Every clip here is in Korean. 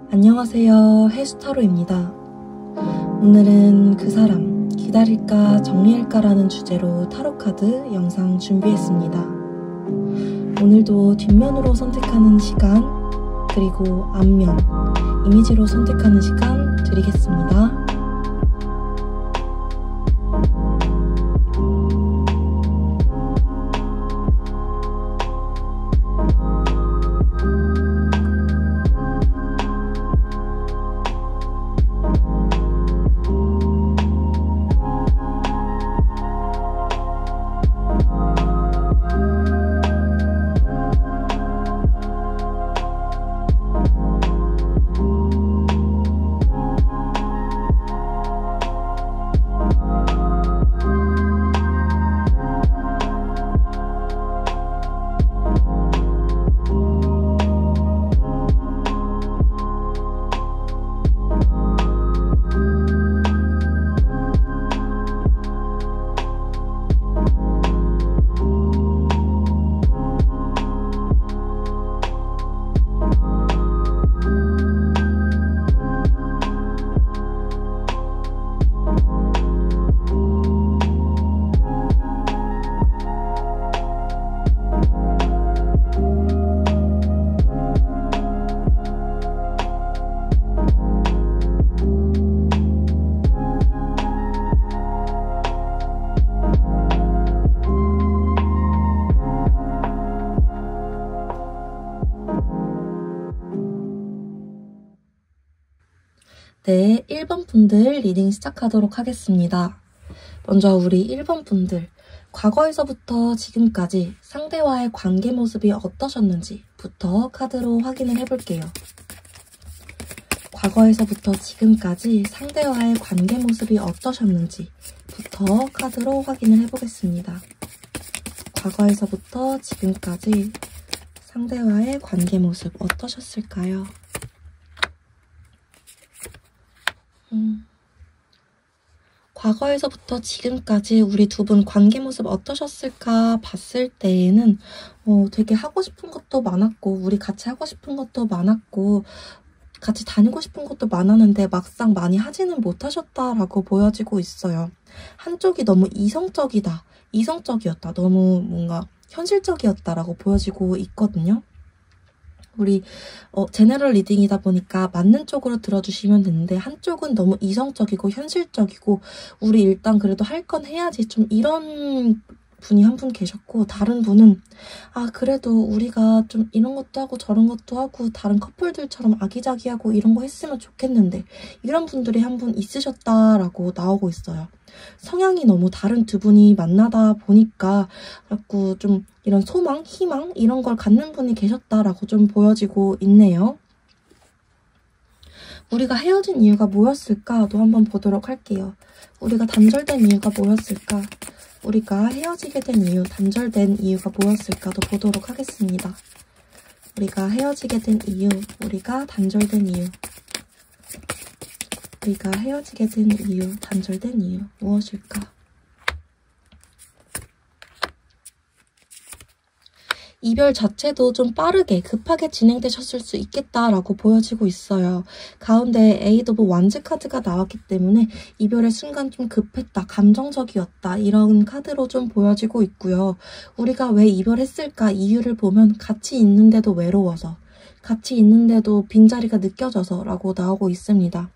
안녕하세요, 해수타로입니다. 오늘은 그 사람, 기다릴까 정리할까 라는 주제로 타로카드 영상 준비했습니다. 오늘도 뒷면으로 선택하는 시간, 그리고 앞면, 이미지로 선택하는 시간 드리겠습니다. 네, 1번 분들 리딩 시작하도록 하겠습니다. 먼저 우리 1번 분들, 과거에서부터 지금까지 상대와의 관계 모습이 어떠셨는지부터 카드로 확인을 해볼게요. 과거에서부터 지금까지 상대와의 관계 모습이 어떠셨는지부터 카드로 확인을 해보겠습니다. 과거에서부터 지금까지 상대와의 관계 모습 어떠셨을까요? 과거에서부터 지금까지 우리 두 분 관계 모습 어떠셨을까 봤을 때에는 되게 하고 싶은 것도 많았고, 우리 같이 하고 싶은 것도 많았고, 같이 다니고 싶은 것도 많았는데 막상 많이 하지는 못하셨다라고 보여지고 있어요. 한쪽이 너무 이성적이었다, 너무 뭔가 현실적이었다라고 보여지고 있거든요. 우리 제너럴 리딩이다 보니까 맞는 쪽으로 들어주시면 되는데, 한쪽은 너무 이성적이고 현실적이고 우리 일단 그래도 할 건 해야지 좀 이런 분이 한 분 계셨고, 다른 분은 그래도 우리가 좀 이런 것도 하고 저런 것도 하고 다른 커플들처럼 아기자기하고 이런 거 했으면 좋겠는데, 이런 분들이 한 분 있으셨다라고 나오고 있어요. 성향이 너무 다른 두 분이 만나다 보니까 자꾸 좀 이런 소망, 희망 이런 걸 갖는 분이 계셨다라고 좀 보여지고 있네요. 우리가 헤어진 이유가 뭐였을까도 한번 보도록 할게요. 우리가 단절된 이유가 뭐였을까? 우리가 헤어지게 된 이유, 단절된 이유가 뭐였을까도 보도록 하겠습니다. 우리가 헤어지게 된 이유, 우리가 단절된 이유. 우리가 헤어지게 된 이유, 단절된 이유, 무엇일까? 이별 자체도 좀 빠르게, 급하게 진행되셨을 수 있겠다라고 보여지고 있어요. 가운데 에이드 오브 완즈 카드가 나왔기 때문에 이별의 순간 좀 급했다, 감정적이었다, 이런 카드로 좀 보여지고 있고요. 우리가 왜 이별했을까 이유를 보면 같이 있는데도 외로워서, 같이 있는데도 빈자리가 느껴져서 라고 나오고 있습니다.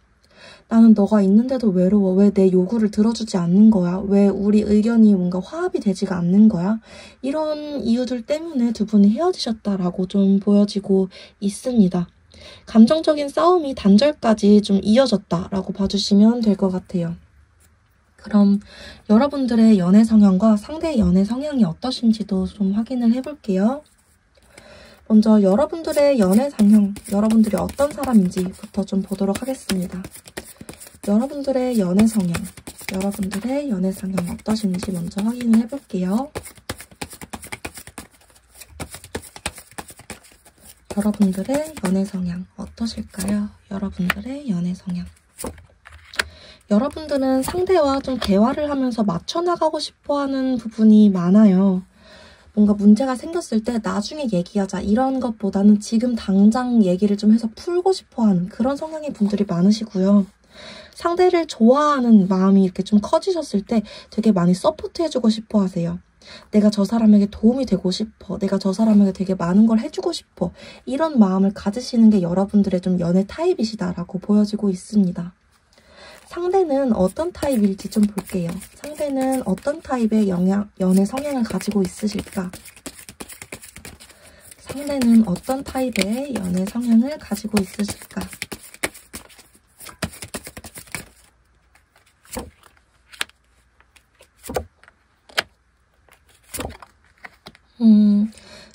나는 너가 있는데도 외로워. 왜 내 요구를 들어주지 않는 거야? 왜 우리 의견이 뭔가 화합이 되지가 않는 거야? 이런 이유들 때문에 두 분이 헤어지셨다라고 좀 보여지고 있습니다. 감정적인 싸움이 단절까지 좀 이어졌다라고 봐주시면 될 것 같아요. 그럼 여러분들의 연애 성향과 상대의 연애 성향이 어떠신지도 좀 확인을 해볼게요. 먼저 여러분들의 연애 성향, 여러분들이 어떤 사람인지부터 좀 보도록 하겠습니다. 여러분들의 연애 성향 어떠신지 먼저 확인을 해볼게요. 여러분들의 연애 성향 어떠실까요? 여러분들의 연애 성향. 여러분들은 상대와 좀 대화를 하면서 맞춰나가고 싶어하는 부분이 많아요. 뭔가 문제가 생겼을 때 나중에 얘기하자 이런 것보다는 지금 당장 얘기를 좀 해서 풀고 싶어하는 그런 성향의 분들이 많으시고요. 상대를 좋아하는 마음이 이렇게 좀 커지셨을 때 되게 많이 서포트해주고 싶어 하세요. 내가 저 사람에게 도움이 되고 싶어. 내가 저 사람에게 되게 많은 걸 해주고 싶어. 이런 마음을 가지시는 게 여러분들의 좀 연애 타입이시다라고 보여지고 있습니다. 상대는 어떤 타입일지 좀 볼게요. 상대는 어떤 타입의 연애 성향을 가지고 있으실까? 상대는 어떤 타입의 연애 성향을 가지고 있으실까?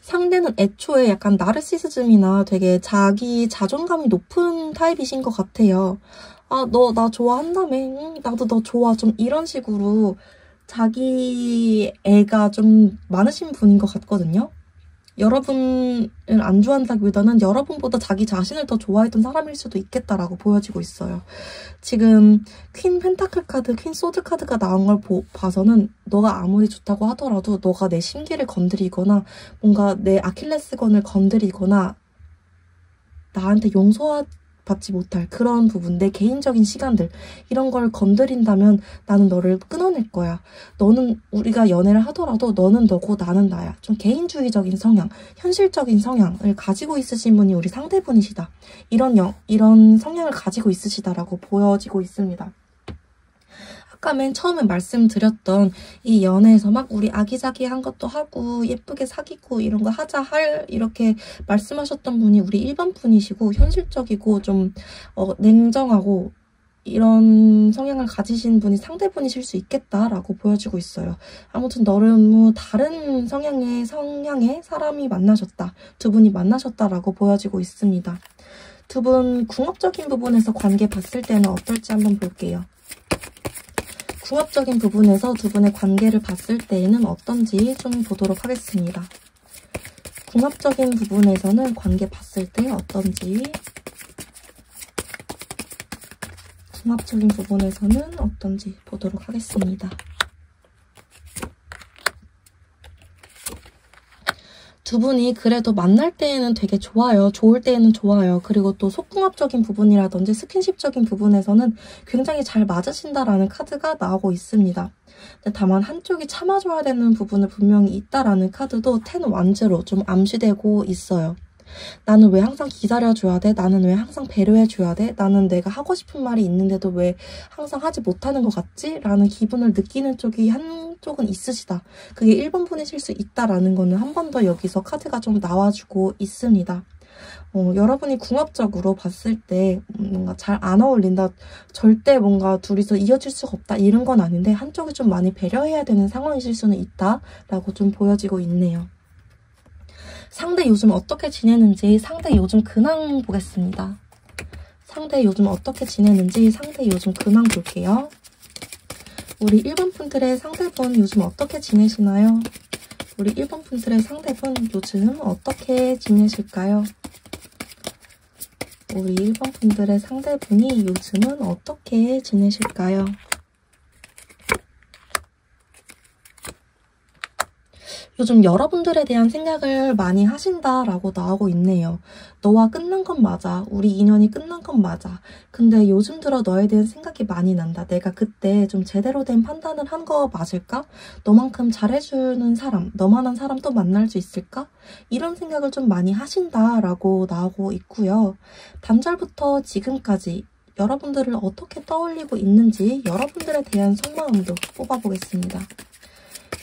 상대는 애초에 약간 나르시시즘이나 되게 자기 자존감이 높은 타입이신 것 같아요. 아, 너 나 좋아한다며? 나도 너 좋아. 좀 이런 식으로 자기 애가 좀 많으신 분인 것 같거든요. 여러분을 안 좋아한다기보다는 여러분보다 자기 자신을 더 좋아했던 사람일 수도 있겠다라고 보여지고 있어요. 지금 퀸 펜타클 카드, 퀸 소드 카드가 나온 걸 봐서는 너가 아무리 좋다고 하더라도 너가 내 심기를 건드리거나 뭔가 내 아킬레스건을 건드리거나 나한테 용서받지 못할 그런 부분, 내 개인적인 시간들 이런 걸 건드린다면 나는 너를 끊어낼 거야. 너는 우리가 연애를 하더라도 너는 너고 나는 나야. 좀 개인주의적인 성향, 현실적인 성향을 가지고 있으신 분이 우리 상대분이시다. 이런 성향을 가지고 있으시다라고 보여지고 있습니다. 아까 맨 처음에 말씀드렸던 이 연애에서 막 우리 아기자기한 것도 하고 예쁘게 사귀고 이런 거 하자 이렇게 말씀하셨던 분이 우리 1번 분이시고 현실적이고 좀 냉정하고 이런 성향을 가지신 분이 상대분이실 수 있겠다라고 보여지고 있어요. 아무튼 너무 다른 성향의 사람이 만나셨다. 두 분이 만나셨다라고 보여지고 있습니다. 두 분 궁합적인 부분에서 관계 봤을 때는 어떨지 한번 볼게요. 궁합적인 부분에서 두 분의 관계를 봤을 때에는 어떤지 좀 보도록 하겠습니다. 궁합적인 부분에서는 관계 봤을 때 어떤지, 궁합적인 부분에서는 어떤지 보도록 하겠습니다. 두 분이 그래도 만날 때에는 되게 좋아요. 좋을 때에는 좋아요. 그리고 또 속궁합적인 부분이라든지 스킨십적인 부분에서는 굉장히 잘 맞으신다라는 카드가 나오고 있습니다. 근데 다만 한쪽이 참아줘야 되는 부분은 분명히 있다라는 카드도 10 완즈로 좀 암시되고 있어요. 나는 왜 항상 기다려줘야 돼? 나는 왜 항상 배려해줘야 돼? 나는 내가 하고 싶은 말이 있는데도 왜 항상 하지 못하는 것 같지? 라는 기분을 느끼는 쪽이 한쪽은 있으시다. 그게 1번 분이실 수 있다라는 거는 한 번 더 여기서 카드가 좀 나와주고 있습니다. 여러분이 궁합적으로 봤을 때 뭔가 잘 안 어울린다, 절대 뭔가 둘이서 이어질 수가 없다 이런 건 아닌데 한쪽이 좀 많이 배려해야 되는 상황이실 수는 있다라고 좀 보여지고 있네요. 상대 요즘 어떻게 지내는지 상대 요즘 근황 보겠습니다. 상대 요즘 어떻게 지내는지 상대 요즘 근황 볼게요. 우리 1번 분들의 상대분 요즘 어떻게 지내시나요? 우리 1번 분들의 상대분 요즘 어떻게 지내실까요? 우리 1번 분들의 상대분이 요즘은 어떻게 지내실까요? 요즘 여러분들에 대한 생각을 많이 하신다라고 나오고 있네요. 너와 끝난 건 맞아. 우리 인연이 끝난 건 맞아. 근데 요즘 들어 너에 대한 생각이 많이 난다. 내가 그때 좀 제대로 된 판단을 한 거 맞을까? 너만큼 잘해주는 사람, 너만한 사람 또 만날 수 있을까? 이런 생각을 좀 많이 하신다라고 나오고 있고요. 단절부터 지금까지 여러분들을 어떻게 떠올리고 있는지 여러분들에 대한 속마음도 뽑아보겠습니다.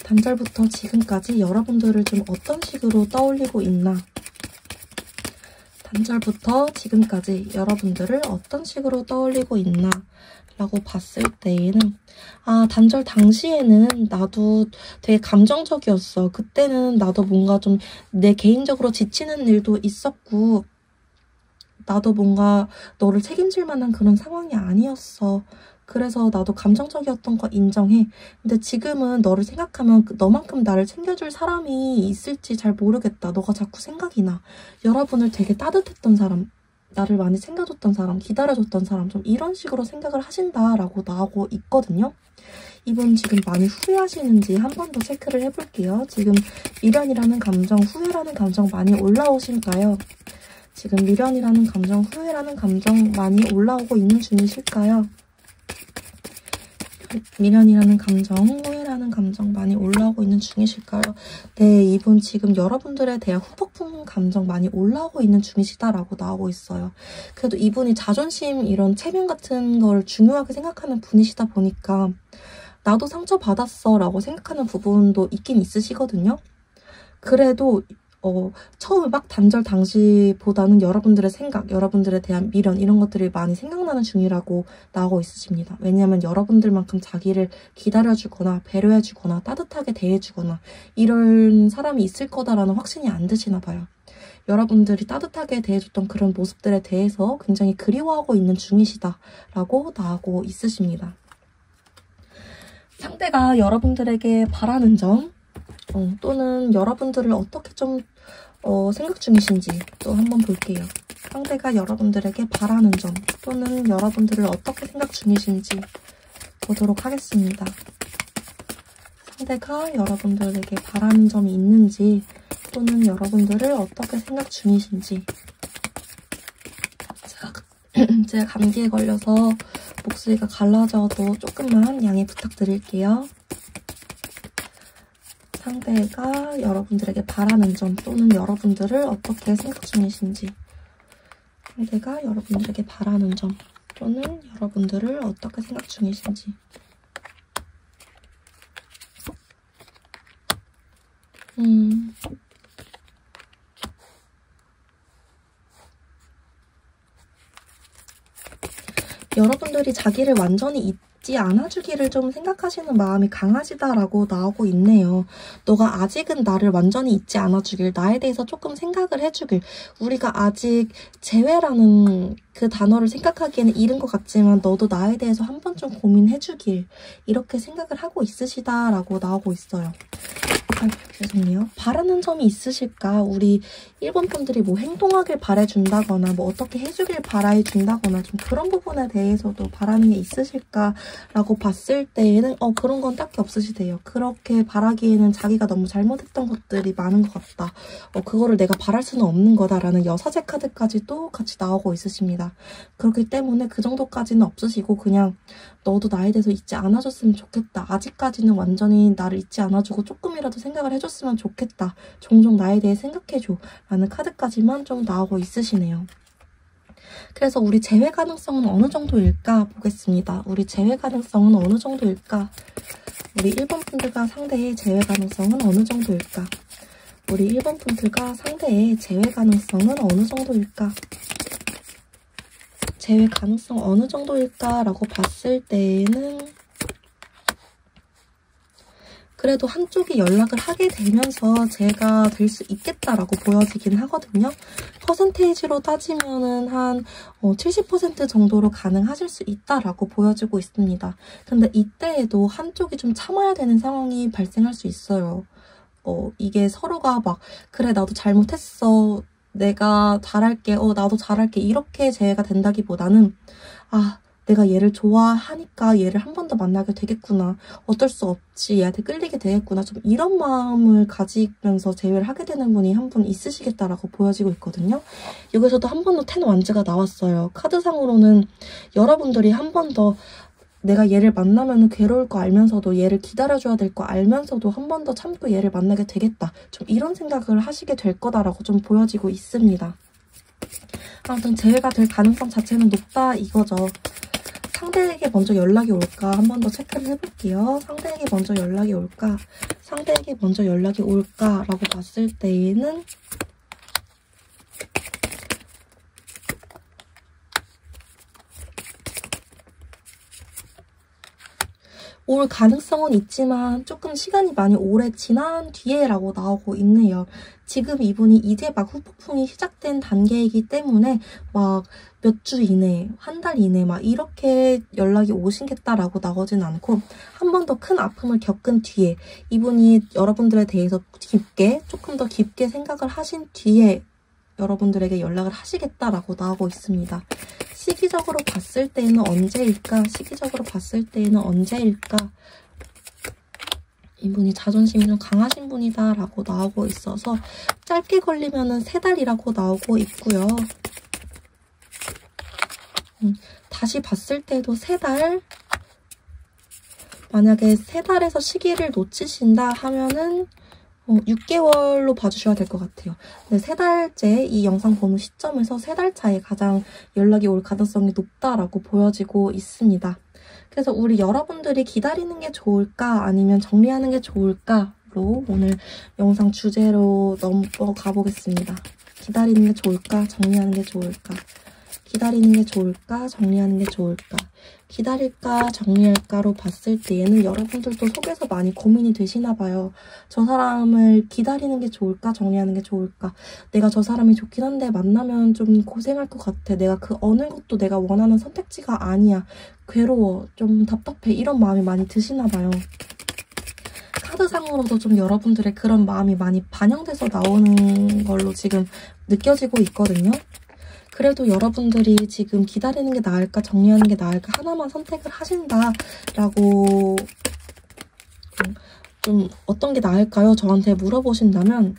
단절부터 지금까지 여러분들을 좀 어떤 식으로 떠올리고 있나? 단절부터 지금까지 여러분들을 어떤 식으로 떠올리고 있나? 라고 봤을 때에는 단절 당시에는 나도 되게 감정적이었어. 그때는 나도 뭔가 좀 내 개인적으로 지치는 일도 있었고 나도 뭔가 너를 책임질 만한 그런 상황이 아니었어. 그래서 나도 감정적이었던 거 인정해. 근데 지금은 너를 생각하면 너만큼 나를 챙겨줄 사람이 있을지 잘 모르겠다. 너가 자꾸 생각이 나. 여러분을 되게 따뜻했던 사람, 나를 많이 챙겨줬던 사람, 기다려줬던 사람 좀 이런 식으로 생각을 하신다라고 나오고 있거든요. 이분 지금 많이 후회하시는지 한 번 더 체크를 해볼게요. 지금 미련이라는 감정, 후회라는 감정 많이 올라오실까요? 지금 미련이라는 감정, 후회라는 감정 많이 올라오고 있는 중이실까요? 미련이라는 감정, 후회라는 감정 많이 올라오고 있는 중이실까요? 네, 이분 지금 여러분들에 대한 후폭풍 감정 많이 올라오고 있는 중이시다라고 나오고 있어요. 그래도 이분이 자존심, 이런 체면 같은 걸 중요하게 생각하는 분이시다 보니까 나도 상처받았어 라고 생각하는 부분도 있긴 있으시거든요. 그래도 처음에 막 단절 당시보다는 여러분들의 생각, 여러분들에 대한 미련 이런 것들이 많이 생각나는 중이라고 나오고 있으십니다. 왜냐하면 여러분들만큼 자기를 기다려주거나 배려해주거나 따뜻하게 대해주거나 이런 사람이 있을 거다라는 확신이 안 드시나 봐요. 여러분들이 따뜻하게 대해줬던 그런 모습들에 대해서 굉장히 그리워하고 있는 중이시다라고 나오고 있으십니다. 상대가 여러분들에게 바라는 점 또는 여러분들을 어떻게 좀 생각 중이신지 또 한번 볼게요. 상대가 여러분들에게 바라는 점 또는 여러분들을 어떻게 생각 중이신지 보도록 하겠습니다. 상대가 여러분들에게 바라는 점이 있는지 또는 여러분들을 어떻게 생각 중이신지. 제가 감기에 걸려서 목소리가 갈라져도 조금만 양해 부탁드릴게요. 상대가 여러분들에게 바라는 점 또는 여러분들을 어떻게 생각 중이신지. 상대가 여러분들에게 바라는 점 또는 여러분들을 어떻게 생각 중이신지. 여러분들이 자기를 완전히 잊지 않아주기를 좀 생각하시는 마음이 강하시다라고 나오고 있네요. 너가 아직은 나를 완전히 잊지 않아주길, 나에 대해서 조금 생각을 해주길, 우리가 아직 재회라는 그 단어를 생각하기에는 이른 것 같지만 너도 나에 대해서 한 번 좀 고민해주길, 이렇게 생각을 하고 있으시다라고 나오고 있어요. 죄송해요. 바라는 점이 있으실까? 우리 일본 분들이 뭐 행동하길 바라준다거나 뭐 어떻게 해주길 바라준다거나 좀 그런 부분에 대해서도 바라는 게 있으실까라고 봤을 때에는 그런 건 딱히 없으시대요. 그렇게 바라기에는 자기가 너무 잘못했던 것들이 많은 것 같다. 그거를 내가 바랄 수는 없는 거다라는 여사제 카드까지도 같이 나오고 있으십니다. 그렇기 때문에 그 정도까지는 없으시고 그냥 너도 나에 대해서 잊지 않아줬으면 좋겠다. 아직까지는 완전히 나를 잊지 않아주고 조금이라도 생각을 해줬으면 좋겠다. 종종 나에 대해 생각해줘. 라는 카드까지만 좀 나오고 있으시네요. 그래서 우리 재회 가능성은 어느 정도일까 보겠습니다. 우리 재회 가능성은 어느 정도일까? 우리 일본 분들과 상대의 재회 가능성은 어느 정도일까? 우리 일본 분들과 상대의 재회 가능성은 어느 정도일까? 재회 가능성 어느 정도일까라고 봤을 때에는 그래도 한쪽이 연락을 하게 되면서 제가 될 수 있겠다라고 보여지긴 하거든요. 퍼센테이지로 따지면은 한 70% 정도로 가능하실 수 있다라고 보여지고 있습니다. 근데 이때에도 한쪽이 좀 참아야 되는 상황이 발생할 수 있어요. 이게 서로가 막 그래 나도 잘못했어. 내가 잘할게. 나도 잘할게. 이렇게 재회가 된다기보다는 내가 얘를 좋아하니까 얘를 한 번 더 만나게 되겠구나. 어쩔 수 없지. 얘한테 끌리게 되겠구나. 좀 이런 마음을 가지면서 재회를 하게 되는 분이 한 분 있으시겠다라고 보여지고 있거든요. 여기서도 한 번 더 텐 완즈가 나왔어요. 카드상으로는 여러분들이 한 번 더 내가 얘를 만나면 괴로울 거 알면서도 얘를 기다려줘야 될 거 알면서도 한 번 더 참고 얘를 만나게 되겠다. 좀 이런 생각을 하시게 될 거다라고 좀 보여지고 있습니다. 아무튼 재회가 될 가능성 자체는 높다 이거죠. 상대에게 먼저 연락이 올까? 한 번 더 체크를 해볼게요. 상대에게 먼저 연락이 올까? 상대에게 먼저 연락이 올까라고 봤을 때에는 올 가능성은 있지만 조금 시간이 많이 오래 지난 뒤에라고 나오고 있네요. 지금 이분이 이제 막 후폭풍이 시작된 단계이기 때문에 막 몇 주 이내, 한 달 이내 막 이렇게 연락이 오시겠다라고 나오진 않고 한 번 더 큰 아픔을 겪은 뒤에 이분이 여러분들에 대해서 조금 더 깊게 생각을 하신 뒤에 여러분들에게 연락을 하시겠다라고 나오고 있습니다. 시기적으로 봤을 때는 언제일까? 시기적으로 봤을 때는 언제일까? 이분이 자존심이 좀 강하신 분이다 라고 나오고 있어서 짧게 걸리면은 3달이라고 나오고 있고요. 다시 봤을 때도 3달, 만약에 3달에서 시기를 놓치신다 하면은 6개월로 봐주셔야 될 것 같아요. 근데 3달째 이 영상 보는 시점에서 3달 차에 가장 연락이 올 가능성이 높다라고 보여지고 있습니다. 그래서 우리 여러분들이 기다리는 게 좋을까 아니면 정리하는 게 좋을까로 오늘 영상 주제로 넘어가 보겠습니다. 기다리는 게 좋을까? 정리하는 게 좋을까? 기다리는 게 좋을까? 정리하는 게 좋을까? 기다릴까? 정리할까로 봤을 때에는 여러분들도 속에서 많이 고민이 되시나 봐요. 저 사람을 기다리는 게 좋을까? 정리하는 게 좋을까? 내가 저 사람이 좋긴 한데 만나면 좀 고생할 것 같아. 내가 그 어느 것도 내가 원하는 선택지가 아니야. 괴로워. 좀 답답해. 이런 마음이 많이 드시나 봐요. 카드상으로도 좀 여러분들의 그런 마음이 많이 반영돼서 나오는 걸로 지금 느껴지고 있거든요. 그래도 여러분들이 지금 기다리는 게 나을까 정리하는 게 나을까 하나만 선택을 하신다라고 좀 어떤 게 나을까요? 저한테 물어보신다면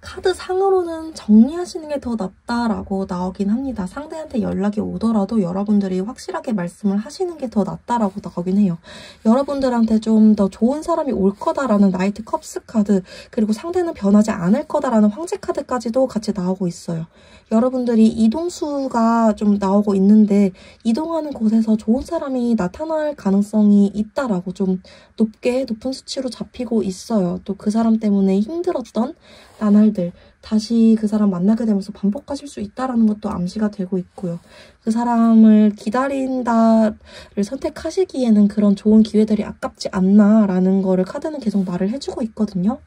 카드상으로는 정리하시는 게 더 낫다라고 나오긴 합니다. 상대한테 연락이 오더라도 여러분들이 확실하게 말씀을 하시는 게 더 낫다라고 나오긴 해요. 여러분들한테 좀 더 좋은 사람이 올 거다라는 나이트 컵스 카드, 그리고 상대는 변하지 않을 거다라는 황제 카드까지도 같이 나오고 있어요. 여러분들이 이동수가 좀 나오고 있는데 이동하는 곳에서 좋은 사람이 나타날 가능성이 있다라고 좀 높은 수치로 잡히고 있어요. 또 그 사람 때문에 힘들었던 나날들 다시 그 사람 만나게 되면서 반복하실 수 있다라는 것도 암시가 되고 있고요. 그 사람을 기다린다를 선택하시기에는 그런 좋은 기회들이 아깝지 않나라는 거를 카드는 계속 말을 해주고 있거든요.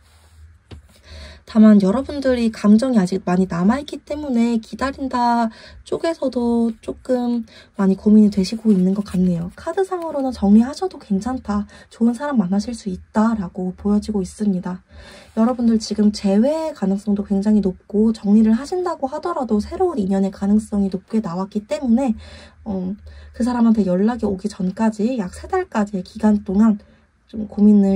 다만 여러분들이 감정이 아직 많이 남아있기 때문에 기다린다 쪽에서도 조금 많이 고민이 되시고 있는 것 같네요. 카드상으로는 정리하셔도 괜찮다, 좋은 사람 만나실 수 있다라고 보여지고 있습니다. 여러분들 지금 재회 가능성도 굉장히 높고 정리를 하신다고 하더라도 새로운 인연의 가능성이 높게 나왔기 때문에 그 사람한테 연락이 오기 전까지 약 3달까지의 기간 동안 좀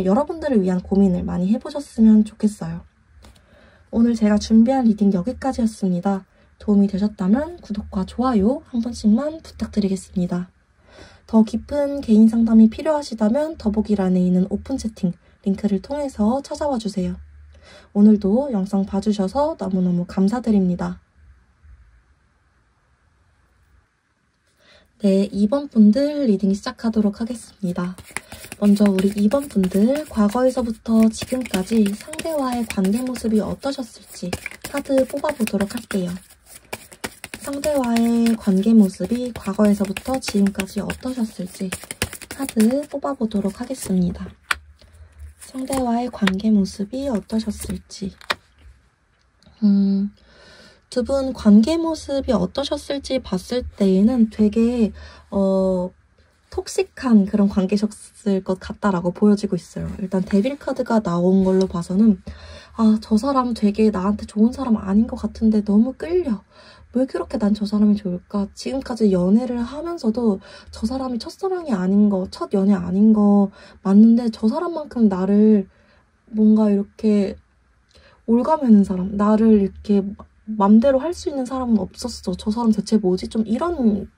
여러분들을 위한 고민을 많이 해보셨으면 좋겠어요. 오늘 제가 준비한 리딩 여기까지였습니다. 도움이 되셨다면 구독과 좋아요 한 번씩만 부탁드리겠습니다. 더 깊은 개인 상담이 필요하시다면 더보기란에 있는 오픈 채팅 링크를 통해서 찾아와 주세요. 오늘도 영상 봐주셔서 너무너무 감사드립니다. 네, 2번 분들 리딩 시작하도록 하겠습니다. 먼저 우리 2번 분들 과거에서부터 지금까지 상대와의 관계 모습이 어떠셨을지 카드 뽑아보도록 할게요. 상대와의 관계 모습이 과거에서부터 지금까지 어떠셨을지 카드 뽑아보도록 하겠습니다. 상대와의 관계 모습이 어떠셨을지. 두 분 관계 모습이 어떠셨을지 봤을 때에는 되게 톡식한 그런 관계셨을 것 같다라고 보여지고 있어요. 일단 데빌 카드가 나온 걸로 봐서는 저 사람 되게 나한테 좋은 사람 아닌 것 같은데 너무 끌려. 왜 그렇게 난 저 사람이 좋을까? 지금까지 연애를 하면서도 저 사람이 첫사랑이 아닌 거, 첫 연애 아닌 거 맞는데 저 사람만큼 나를 뭔가 이렇게 올가매는 사람, 나를 이렇게 맘대로 할 수 있는 사람은 없었어. 저 사람 대체 뭐지? 좀 이런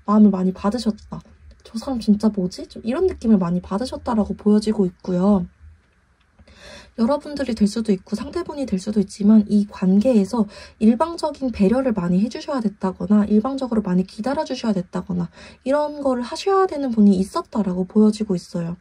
마음을 많이 받으셨다. 저 사람 진짜 뭐지? 좀 이런 느낌을 많이 받으셨다라고 보여지고 있고요. 여러분들이 될 수도 있고 상대분이 될 수도 있지만 이 관계에서 일방적인 배려를 많이 해주셔야 됐다거나 일방적으로 많이 기다려주셔야 됐다거나 이런 거를 하셔야 되는 분이 있었다라고 보여지고 있어요.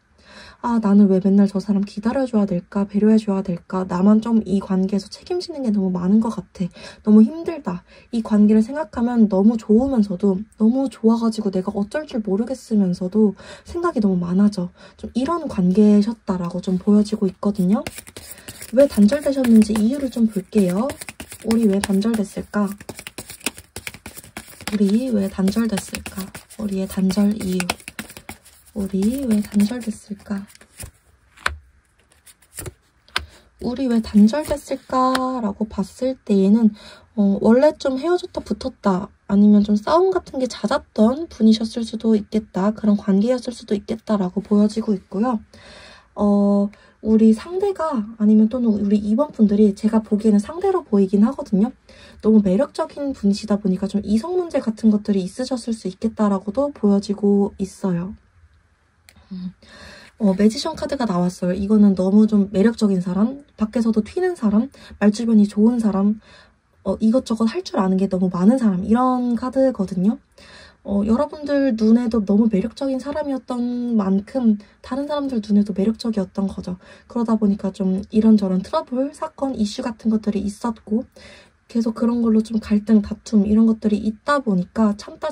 나는 왜 맨날 저 사람 기다려줘야 될까? 배려해줘야 될까? 나만 좀 이 관계에서 책임지는 게 너무 많은 것 같아. 너무 힘들다. 이 관계를 생각하면 너무 좋으면서도 너무 좋아가지고 내가 어쩔 줄 모르겠으면서도 생각이 너무 많아져. 좀 이런 관계셨다라고 좀 보여지고 있거든요. 왜 단절되셨는지 이유를 좀 볼게요. 우리 왜 단절됐을까? 우리 왜 단절됐을까? 우리의 단절 이유. 우리 왜 단절됐을까? 우리 왜 단절됐을까라고 봤을 때에는 원래 좀 헤어졌다 붙었다 아니면 좀 싸움 같은 게 잦았던 분이셨을 수도 있겠다. 그런 관계였을 수도 있겠다라고 보여지고 있고요. 우리 상대가 아니면 또는 우리 2번 분들이 제가 보기에는 상대로 보이긴 하거든요. 너무 매력적인 분이시다 보니까 좀 이성 문제 같은 것들이 있으셨을 수 있겠다라고도 보여지고 있어요. 매지션 카드가 나왔어요. 이거는 너무 좀 매력적인 사람, 밖에서도 튀는 사람, 말주변이 좋은 사람, 이것저것 할 줄 아는 게 너무 많은 사람, 이런 카드거든요. 여러분들 눈에도 너무 매력적인 사람이었던 만큼 다른 사람들 눈에도 매력적이었던 거죠. 그러다 보니까 좀 이런저런 트러블, 사건, 이슈 같은 것들이 있었고 계속 그런 걸로 좀 갈등, 다툼 이런 것들이 있다 보니까 참다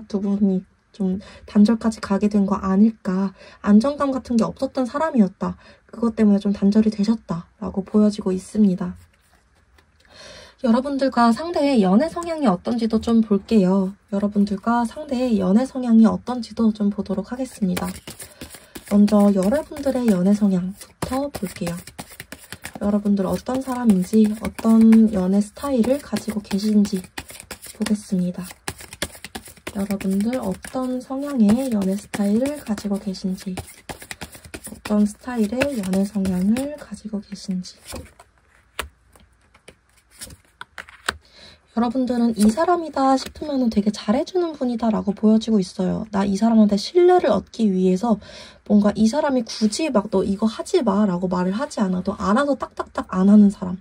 두 분이 좀 단절까지 가게 된 거 아닐까. 안정감 같은 게 없었던 사람이었다. 그것 때문에 좀 단절이 되셨다라고 보여지고 있습니다. 여러분들과 상대의 연애 성향이 어떤지도 좀 볼게요. 여러분들과 상대의 연애 성향이 어떤지도 좀 보도록 하겠습니다. 먼저 여러분들의 연애 성향부터 볼게요. 여러분들 어떤 사람인지, 어떤 연애 스타일을 가지고 계신지 보겠습니다. 여러분들 어떤 성향의 연애 스타일을 가지고 계신지, 어떤 스타일의 연애 성향을 가지고 계신지. 여러분들은 이 사람이다 싶으면 되게 잘해주는 분이다 라고 보여지고 있어요. 나 이 사람한테 신뢰를 얻기 위해서 뭔가 이 사람이 굳이 막 너 이거 하지 마 라고 말을 하지 않아도 알아서 딱딱딱 안 하는 사람.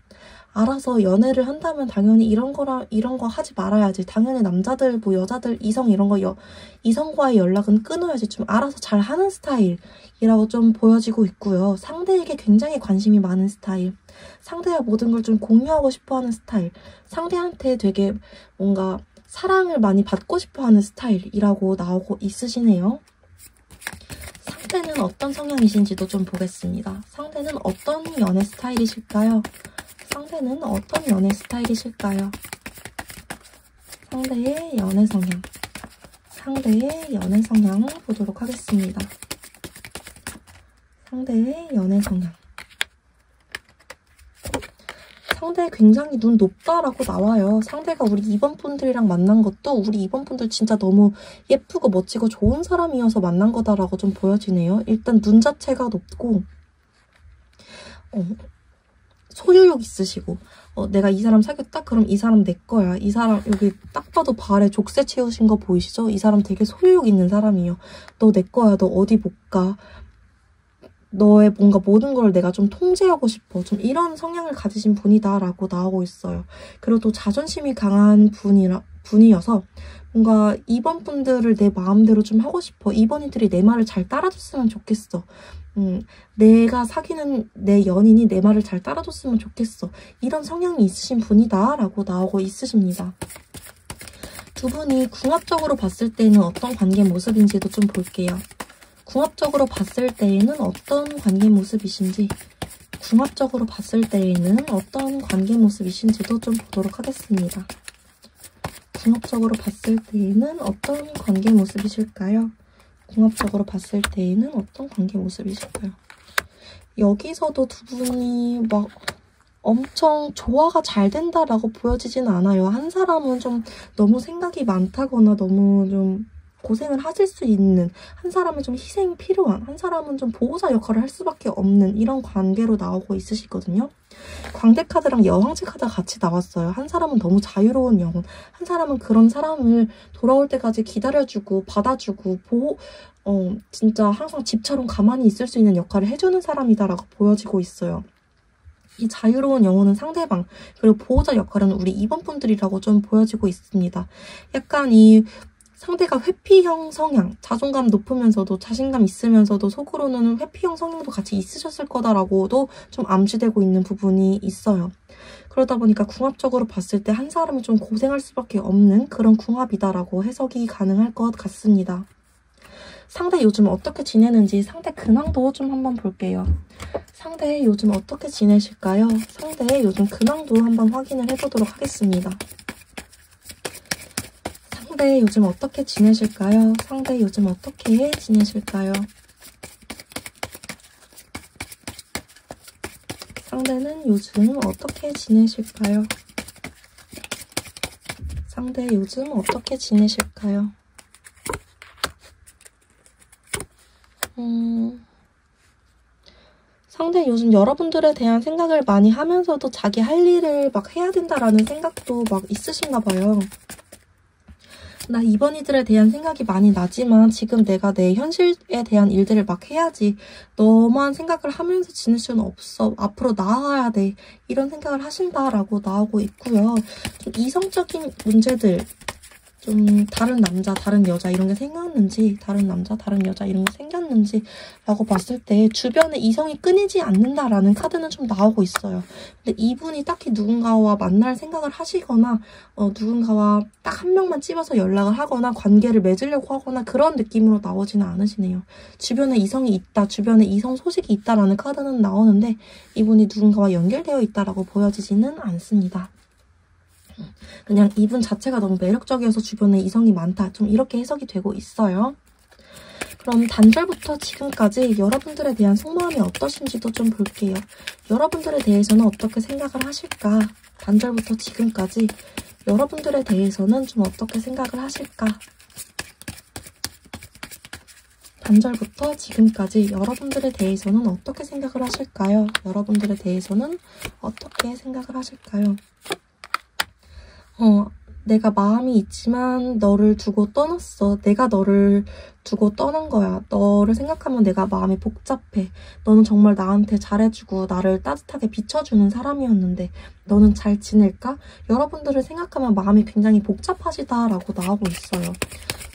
알아서 연애를 한다면 당연히 이런 거 하지 말아야지. 당연히 남자들, 뭐 여자들, 이성 이런 거 이성과의 연락은 끊어야지. 좀 알아서 잘 하는 스타일이라고 좀 보여지고 있고요. 상대에게 굉장히 관심이 많은 스타일. 상대와 모든 걸 좀 공유하고 싶어하는 스타일. 상대한테 되게 뭔가 사랑을 많이 받고 싶어하는 스타일이라고 나오고 있으시네요. 상대는 어떤 성향이신지도 좀 보겠습니다. 상대는 어떤 연애 스타일이실까요? 상대는 어떤 연애 스타일이실까요? 상대의 연애 성향. 상대의 연애 성향 보도록 하겠습니다. 상대의 연애 성향. 상대 굉장히 눈 높다라고 나와요. 상대가 우리 2번 분들이랑 만난 것도 우리 2번 분들 진짜 너무 예쁘고 멋지고 좋은 사람이어서 만난 거다라고 좀 보여지네요. 일단 눈 자체가 높고 소유욕 있으시고 내가 이 사람 사귀었다? 그럼 이 사람 내 거야. 이 사람 여기 딱 봐도 발에 족쇄 채우신 거 보이시죠? 이 사람 되게 소유욕 있는 사람이에요. 너 내 거야. 너 어디 못 가. 너의 뭔가 모든 걸 내가 좀 통제하고 싶어. 좀 이런 성향을 가지신 분이다라고 나오고 있어요. 그리고 또 자존심이 강한 분이어서 뭔가 2번 분들을 내 마음대로 좀 하고 싶어. 2번이들이 내 말을 잘 따라줬으면 좋겠어. 내가 사귀는 내 연인이 내 말을 잘 따라줬으면 좋겠어. 이런 성향이 있으신 분이다라고 나오고 있으십니다. 두 분이 궁합적으로 봤을 때는 어떤 관계 모습인지도 좀 볼게요. 궁합적으로 봤을 때에는 어떤 관계 모습이신지, 궁합적으로 봤을 때에는 어떤 관계 모습이신지도 좀 보도록 하겠습니다. 궁합적으로 봤을 때에는 어떤 관계 모습이실까요? 궁합적으로 봤을 때에는 어떤 관계 모습이실까요? 여기서도 두 분이 막 엄청 조화가 잘 된다라고 보여지진 않아요. 한 사람은 좀 너무 생각이 많다거나 너무 좀 고생을 하실 수 있는, 한 사람은 좀 희생이 필요한, 한 사람은 좀 보호자 역할을 할 수밖에 없는 이런 관계로 나오고 있으시거든요. 광대 카드랑 여왕제 카드가 같이 나왔어요. 한 사람은 너무 자유로운 영혼, 한 사람은 그런 사람을 돌아올 때까지 기다려주고 받아주고 진짜 항상 집처럼 가만히 있을 수 있는 역할을 해주는 사람이다라고 보여지고 있어요. 이 자유로운 영혼은 상대방, 그리고 보호자 역할은 우리 2번 분들이라고 좀 보여지고 있습니다. 약간 이 상대가 회피형 성향, 자존감 높으면서도 자신감 있으면서도 속으로는 회피형 성향도 같이 있으셨을 거다라고도 좀 암시되고 있는 부분이 있어요. 그러다 보니까 궁합적으로 봤을 때 한 사람이 좀 고생할 수밖에 없는 그런 궁합이다라고 해석이 가능할 것 같습니다. 상대 요즘 어떻게 지내는지 상대 근황도 좀 한번 볼게요. 상대 요즘 어떻게 지내실까요? 상대의 요즘 근황도 한번 확인을 해보도록 하겠습니다. 상대 요즘 어떻게 지내실까요? 상대 요즘 어떻게 지내실까요? 상대는 요즘 어떻게 지내실까요? 상대 요즘 어떻게 지내실까요? 상대 요즘 여러분들에 대한 생각을 많이 하면서도 자기 할 일을 막 해야 된다라는 생각도 막 있으신가 봐요. 나 이번 이들에 대한 생각이 많이 나지만 지금 내가 내 현실에 대한 일들을 막 해야지. 너만 생각을 하면서 지낼 수는 없어. 앞으로 나아가야 돼. 이런 생각을 하신다라고 나오고 있고요. 좀 이성적인 문제들, 좀 다른 남자, 다른 여자 이런 게 생겼는지, 다른 남자, 다른 여자 이런 게 생겼는지 라고 봤을 때 주변에 이성이 끊이지 않는다라는 카드는 좀 나오고 있어요. 근데 이분이 딱히 누군가와 만날 생각을 하시거나 누군가와 딱 한 명만 찝어서 연락을 하거나 관계를 맺으려고 하거나 그런 느낌으로 나오지는 않으시네요. 주변에 이성이 있다, 주변에 이성 소식이 있다라는 카드는 나오는데 이분이 누군가와 연결되어 있다라고 보여지지는 않습니다. 그냥 이분 자체가 너무 매력적이어서 주변에 이성이 많다. 좀 이렇게 해석이 되고 있어요. 그럼 단절부터 지금까지 여러분들에 대한 속마음이 어떠신지도 좀 볼게요. 여러분들에 대해서는 어떻게 생각을 하실까? 단절부터 지금까지 여러분들에 대해서는 좀 어떻게 생각을 하실까? 단절부터 지금까지 여러분들에 대해서는 어떻게 생각을 하실까요? 여러분들에 대해서는 어떻게 생각을 하실까요? 내가 마음이 있지만 너를 두고 떠났어. 내가 너를 두고 떠난 거야. 너를 생각하면 내가 마음이 복잡해. 너는 정말 나한테 잘해주고 나를 따뜻하게 비춰주는 사람이었는데 너는 잘 지낼까? 여러분들을 생각하면 마음이 굉장히 복잡하시다라고 나오고 있어요.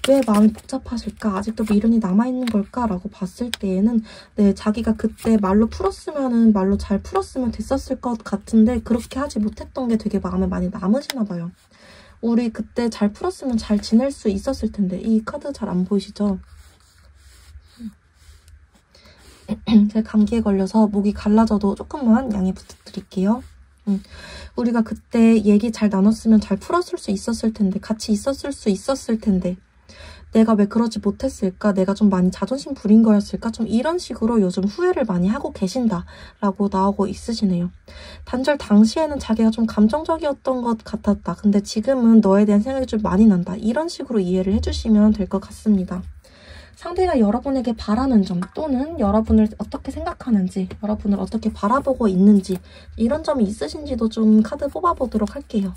왜 마음이 복잡하실까? 아직도 미련이 남아있는 걸까? 라고 봤을 때에는 자기가 그때 말로 풀었으면은 말로 잘 풀었으면 됐었을 것 같은데 그렇게 하지 못했던 게 되게 마음에 많이 남으시나 봐요. 우리 그때 잘 풀었으면 잘 지낼 수 있었을 텐데. 이 카드 잘 안 보이시죠? 제가 감기에 걸려서 목이 갈라져도 조금만 양해 부탁드릴게요. 우리가 그때 얘기 잘 나눴으면 잘 풀었을 수 있었을 텐데, 같이 있었을 수 있었을 텐데 내가 왜 그러지 못했을까? 내가 좀 많이 자존심 부린 거였을까? 좀 이런 식으로 요즘 후회를 많이 하고 계신다라고 나오고 있으시네요. 단절 당시에는 자기가 좀 감정적이었던 것 같았다. 근데 지금은 너에 대한 생각이 좀 많이 난다. 이런 식으로 이해를 해주시면 될 것 같습니다. 상대가 여러분에게 바라는 점 또는 여러분을 어떻게 생각하는지, 여러분을 어떻게 바라보고 있는지 이런 점이 있으신지도 좀 카드 뽑아보도록 할게요.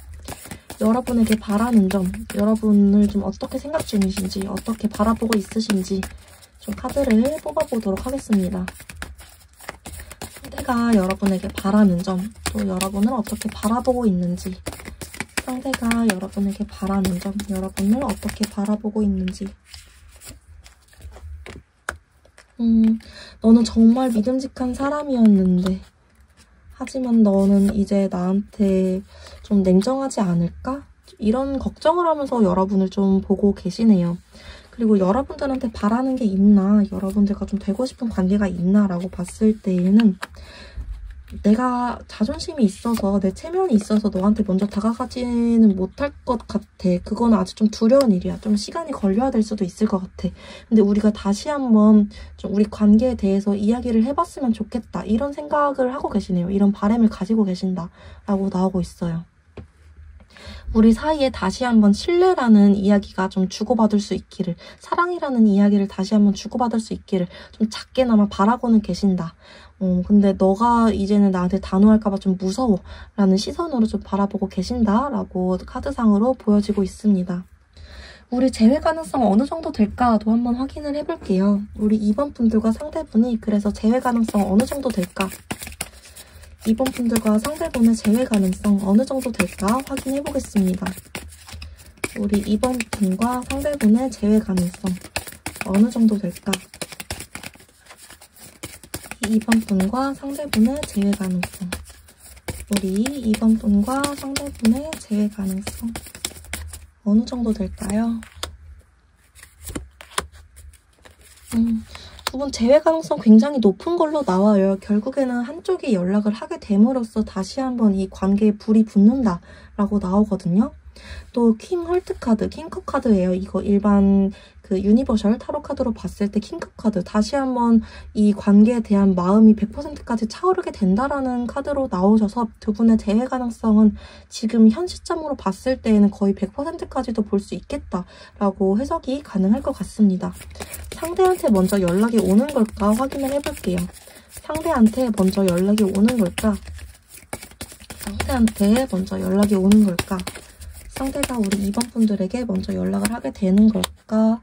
여러분에게 바라는 점, 여러분을 좀 어떻게 생각 중이신지, 어떻게 바라보고 있으신지 좀 카드를 뽑아보도록 하겠습니다. 상대가 여러분에게 바라는 점, 또 여러분을 어떻게 바라보고 있는지, 상대가 여러분에게 바라는 점, 여러분을 어떻게 바라보고 있는지. 너는 정말 믿음직한 사람이었는데 하지만 너는 이제 나한테 좀 냉정하지 않을까? 이런 걱정을 하면서 여러분을 좀 보고 계시네요. 그리고 여러분들한테 바라는 게 있나? 여러분들과 좀 되고 싶은 관계가 있나? 라고 봤을 때에는 내가 자존심이 있어서 내 체면이 있어서 너한테 먼저 다가가지는 못할 것 같아. 그건 아직 좀 두려운 일이야. 좀 시간이 걸려야 될 수도 있을 것 같아. 근데 우리가 다시 한번 좀 우리 관계에 대해서 이야기를 해봤으면 좋겠다. 이런 생각을 하고 계시네요. 이런 바람을 가지고 계신다 라고 나오고 있어요. 우리 사이에 다시 한번 신뢰라는 이야기가 좀 주고받을 수 있기를, 사랑이라는 이야기를 다시 한번 주고받을 수 있기를 좀 작게나마 바라고는 계신다. 근데 너가 이제는 나한테 단호할까봐 좀 무서워 라는 시선으로 좀 바라보고 계신다라고 카드상으로 보여지고 있습니다. 우리 재회 가능성 어느 정도 될까도 한번 확인을 해볼게요. 우리 2번 분들과 상대분이 그래서 재회 가능성 어느 정도 될까? 2번 분들과 상대분의 재회 가능성 어느 정도 될까 확인해보겠습니다. 우리 2번 분과 상대분의 재회 가능성 어느 정도 될까? 2번 분과 상대분의 재회 가능성. 우리 2번 분과 상대분의 재회 가능성 어느 정도 될까요? 두 분 재회 가능성 굉장히 높은 걸로 나와요. 결국에는 한쪽이 연락을 하게 됨으로써 다시 한번 이 관계에 불이 붙는다라고 나오거든요. 또 킹 헐트 카드, 킹컵 카드예요. 이거 일반 그 유니버셜 타로 카드로 봤을 때 킹컵 카드, 다시 한번 이 관계에 대한 마음이 100%까지 차오르게 된다라는 카드로 나오셔서 두 분의 재회 가능성은 지금 현 시점으로 봤을 때에는 거의 100%까지도 볼 수 있겠다라고 해석이 가능할 것 같습니다. 상대한테 먼저 연락이 오는 걸까 확인을 해볼게요. 상대한테 먼저 연락이 오는 걸까? 상대한테 먼저 연락이 오는 걸까? 상대가 우리 2번 분들에게 먼저 연락을 하게 되는 걸까?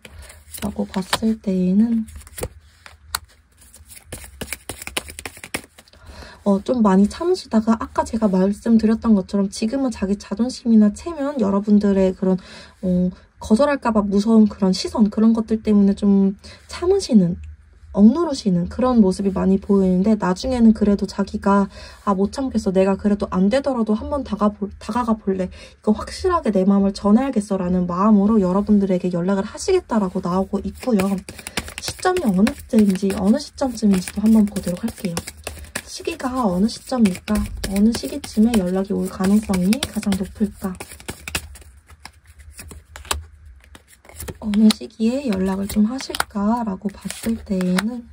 라고 봤을 때에는 좀 많이 참으시다가 아까 제가 말씀드렸던 것처럼 지금은 자기 자존심이나 체면, 여러분들의 그런 거절할까봐 무서운 그런 시선, 그런 것들 때문에 좀 참으시는, 억누르시는 그런 모습이 많이 보이는데, 나중에는 그래도 자기가 못 참겠어, 내가 그래도 안 되더라도 한번 다가가 볼래, 이거 확실하게 내 마음을 전해야겠어 라는 마음으로 여러분들에게 연락을 하시겠다라고 나오고 있고요. 시점이 어느 때인지, 어느 시점쯤인지도 한번 보도록 할게요. 시기가 어느 시점일까? 어느 시기쯤에 연락이 올 가능성이 가장 높을까? 어느 시기에 연락을 좀 하실까라고 봤을 때에는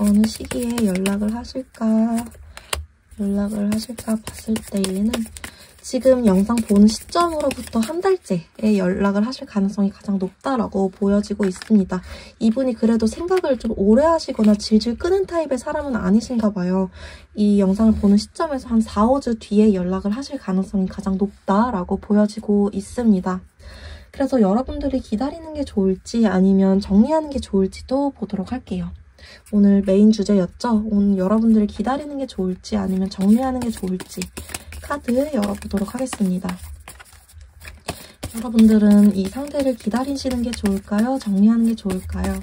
어느 시기에 연락을 하실까 봤을 때에는 지금 영상 보는 시점으로부터 한 달째에 연락을 하실 가능성이 가장 높다라고 보여지고 있습니다. 이분이 그래도 생각을 좀 오래 하시거나 질질 끄는 타입의 사람은 아니신가 봐요. 이 영상을 보는 시점에서 한 4, 5주 뒤에 연락을 하실 가능성이 가장 높다라고 보여지고 있습니다. 그래서 여러분들이 기다리는 게 좋을지 아니면 정리하는 게 좋을지도 보도록 할게요. 오늘 메인 주제였죠? 오늘 여러분들이 기다리는 게 좋을지 아니면 정리하는 게 좋을지 카드 열어보도록 하겠습니다. 여러분들은 이 상대를 기다리시는 게 좋을까요? 정리하는 게 좋을까요?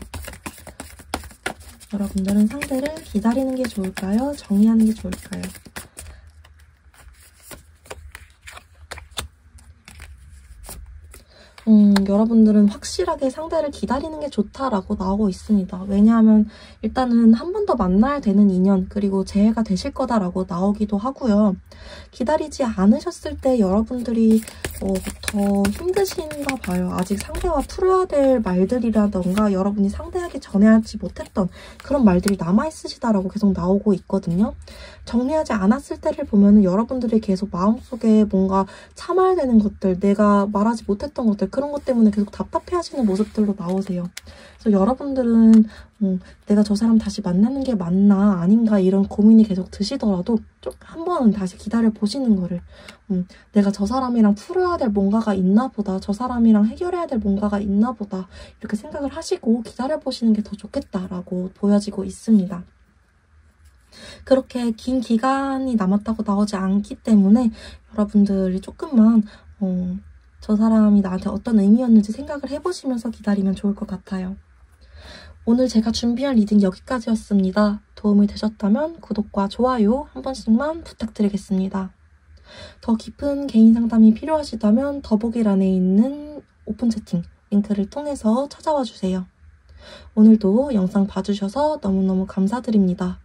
여러분들은 상대를 기다리는 게 좋을까요? 정리하는 게 좋을까요? 여러분들은 확실하게 상대를 기다리는 게 좋다라고 나오고 있습니다. 왜냐하면 일단은 한 번 더 만나야 되는 인연, 그리고 재회가 되실 거다라고 나오기도 하고요. 기다리지 않으셨을 때 여러분들이 더 힘드신가 봐요. 아직 상대와 풀어야 될 말들이라던가 여러분이 상대에게 전해하지 못했던 그런 말들이 남아있으시다라고 계속 나오고 있거든요. 정리하지 않았을 때를 보면은 여러분들이 계속 마음속에 뭔가 참아야 되는 것들, 내가 말하지 못했던 것들, 그런 것 때문에 계속 답답해하시는 모습들로 나오세요. 그래서 여러분들은 내가 저 사람 다시 만나는 게 맞나 아닌가 이런 고민이 계속 드시더라도 좀 한 번은 다시 기다려보시는 거를, 내가 저 사람이랑 풀어야 될 뭔가가 있나 보다, 저 사람이랑 해결해야 될 뭔가가 있나 보다, 이렇게 생각을 하시고 기다려보시는 게 더 좋겠다라고 보여지고 있습니다. 그렇게 긴 기간이 남았다고 나오지 않기 때문에 여러분들이 조금만 저 사람이 나한테 어떤 의미였는지 생각을 해보시면서 기다리면 좋을 것 같아요. 오늘 제가 준비한 리딩 여기까지였습니다. 도움이 되셨다면 구독과 좋아요 한 번씩만 부탁드리겠습니다. 더 깊은 개인 상담이 필요하시다면 더보기란에 있는 오픈 채팅 링크를 통해서 찾아와 주세요. 오늘도 영상 봐주셔서 너무너무 감사드립니다.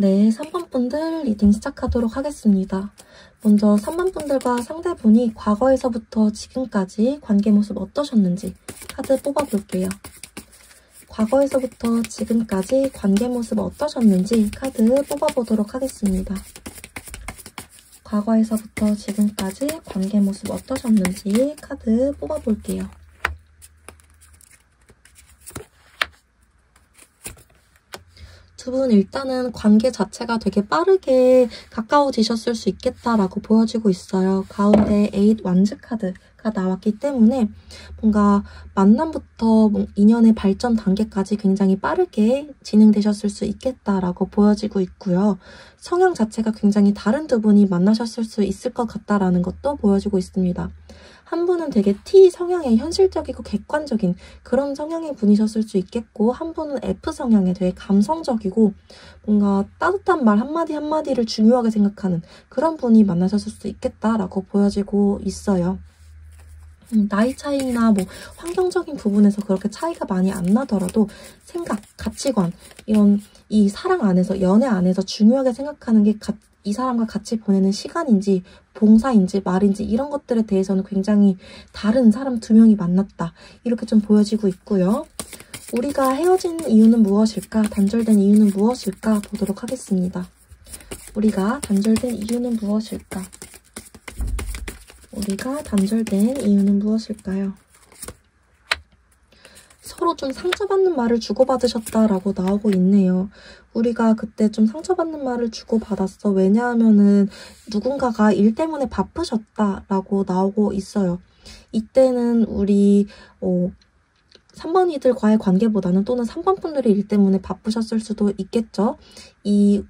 네, 3번 분들 리딩 시작하도록 하겠습니다. 먼저 3번 분들과 상대분이 과거에서부터 지금까지 관계 모습 어떠셨는지 카드 뽑아볼게요. 과거에서부터 지금까지 관계 모습 어떠셨는지 카드 뽑아보도록 하겠습니다. 과거에서부터 지금까지 관계 모습 어떠셨는지 카드 뽑아볼게요. 두 분 일단은 관계 자체가 되게 빠르게 가까워지셨을 수 있겠다라고 보여지고 있어요. 가운데 8 완즈 카드가 나왔기 때문에 뭔가 만남부터 인연의 발전 단계까지 굉장히 빠르게 진행되셨을 수 있겠다라고 보여지고 있고요. 성향 자체가 굉장히 다른 두 분이 만나셨을 수 있을 것 같다라는 것도 보여지고 있습니다. 한 분은 되게 T 성향의 현실적이고 객관적인 그런 성향의 분이셨을 수 있겠고, 한 분은 F 성향의 되게 감성적이고 뭔가 따뜻한 말 한마디 한마디를 중요하게 생각하는 그런 분이 만나셨을 수 있겠다라고 보여지고 있어요. 나이 차이나 뭐 환경적인 부분에서 그렇게 차이가 많이 안 나더라도 생각, 가치관, 이런 이 사랑 안에서, 연애 안에서 중요하게 생각하는 게 이 사람과 같이 보내는 시간인지 봉사인지 말인지 이런 것들에 대해서는 굉장히 다른 사람 두 명이 만났다. 이렇게 좀 보여지고 있고요. 우리가 헤어진 이유는 무엇일까? 단절된 이유는 무엇일까? 보도록 하겠습니다. 우리가 단절된 이유는 무엇일까? 우리가 단절된 이유는 무엇일까요? 서로 좀 상처받는 말을 주고받으셨다라고 나오고 있네요. 우리가 그때 좀 상처받는 말을 주고받았어. 왜냐하면은 누군가가 일 때문에 바쁘셨다라고 나오고 있어요. 이때는 우리 3번이들과의 관계보다는 또는 3번 분들이 일 때문에 바쁘셨을 수도 있겠죠. 이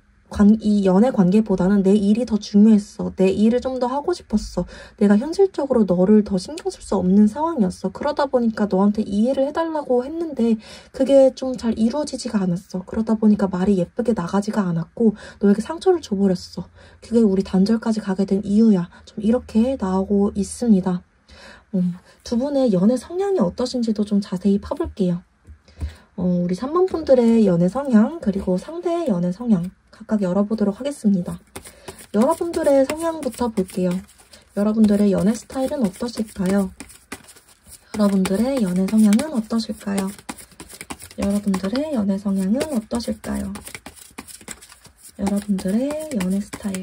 연애 관계보다는 내 일이 더 중요했어. 내 일을 좀 더 하고 싶었어. 내가 현실적으로 너를 더 신경 쓸 수 없는 상황이었어. 그러다 보니까 너한테 이해를 해달라고 했는데 그게 좀 잘 이루어지지가 않았어. 그러다 보니까 말이 예쁘게 나가지가 않았고 너에게 상처를 줘버렸어. 그게 우리 단절까지 가게 된 이유야. 좀 이렇게 나오고 있습니다. 두 분의 연애 성향이 어떠신지도 좀 자세히 파볼게요. 우리 3번 분들의 연애 성향 그리고 상대의 연애 성향 각각 열어보도록 하겠습니다. 여러분들의 성향부터 볼게요. 여러분들의 연애 스타일은 어떠실까요? 여러분들의 연애 성향은 어떠실까요? 여러분들의 연애 성향은 어떠실까요? 여러분들의 연애 스타일,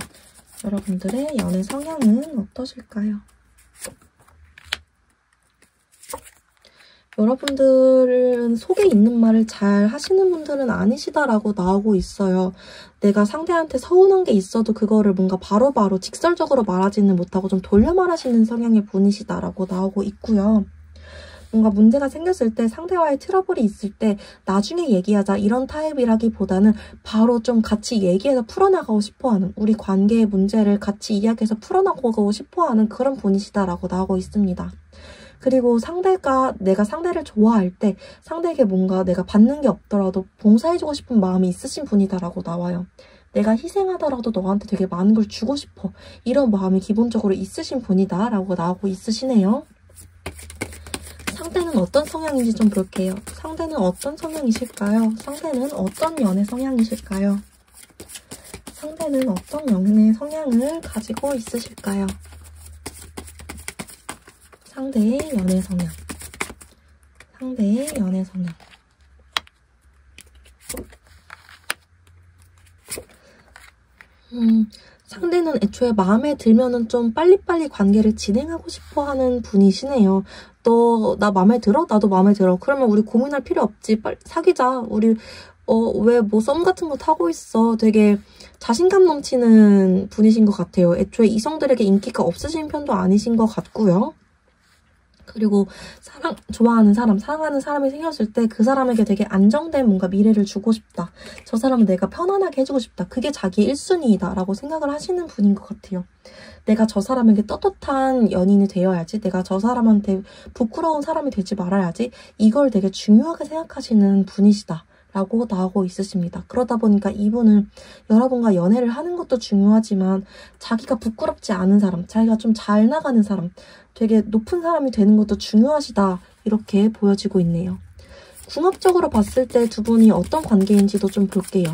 여러분들의 연애 성향은 어떠실까요? 여러분들은 속에 있는 말을 잘 하시는 분들은 아니시다라고 나오고 있어요. 내가 상대한테 서운한 게 있어도 그거를 뭔가 바로바로 직설적으로 말하지는 못하고 좀 돌려 말하시는 성향의 분이시다라고 나오고 있고요. 뭔가 문제가 생겼을 때 상대와의 트러블이 있을 때 나중에 얘기하자 이런 타입이라기보다는 바로 좀 같이 얘기해서 풀어나가고 싶어하는 우리 관계의 문제를 같이 이야기해서 풀어나가고 싶어하는 그런 분이시다라고 나오고 있습니다. 그리고 내가 상대를 좋아할 때 상대에게 뭔가 내가 받는 게 없더라도 봉사해주고 싶은 마음이 있으신 분이다라고 나와요. 내가 희생하더라도 너한테 되게 많은 걸 주고 싶어. 이런 마음이 기본적으로 있으신 분이다라고 나오고 있으시네요. 상대는 어떤 성향인지 좀 볼게요. 상대는 어떤 성향이실까요? 상대는 어떤 연애 성향이실까요? 상대는 어떤 연애 성향을 가지고 있으실까요? 상대의 연애 성향. 상대의 연애 성향. 상대는 애초에 마음에 들면은 좀 빨리빨리 관계를 진행하고 싶어 하는 분이시네요. 너 나 마음에 들어? 나도 마음에 들어. 그러면 우리 고민할 필요 없지. 빨리 사귀자. 우리 왜 뭐 썸 같은 거 타고 있어. 되게 자신감 넘치는 분이신 것 같아요. 애초에 이성들에게 인기가 없으신 편도 아니신 것 같고요. 그리고 좋아하는 사람, 사랑하는 사람이 생겼을 때 그 사람에게 되게 안정된 뭔가 미래를 주고 싶다. 저 사람은 내가 편안하게 해주고 싶다. 그게 자기 1순위이다 라고 생각을 하시는 분인 것 같아요. 내가 저 사람에게 떳떳한 연인이 되어야지. 내가 저 사람한테 부끄러운 사람이 되지 말아야지. 이걸 되게 중요하게 생각하시는 분이시다. 라고 나오고 있으십니다. 그러다 보니까 이분은 여러분과 연애를 하는 것도 중요하지만 자기가 부끄럽지 않은 사람, 자기가 좀 잘 나가는 사람, 되게 높은 사람이 되는 것도 중요하시다. 이렇게 보여지고 있네요. 궁합적으로 봤을 때 두 분이 어떤 관계인지도 좀 볼게요.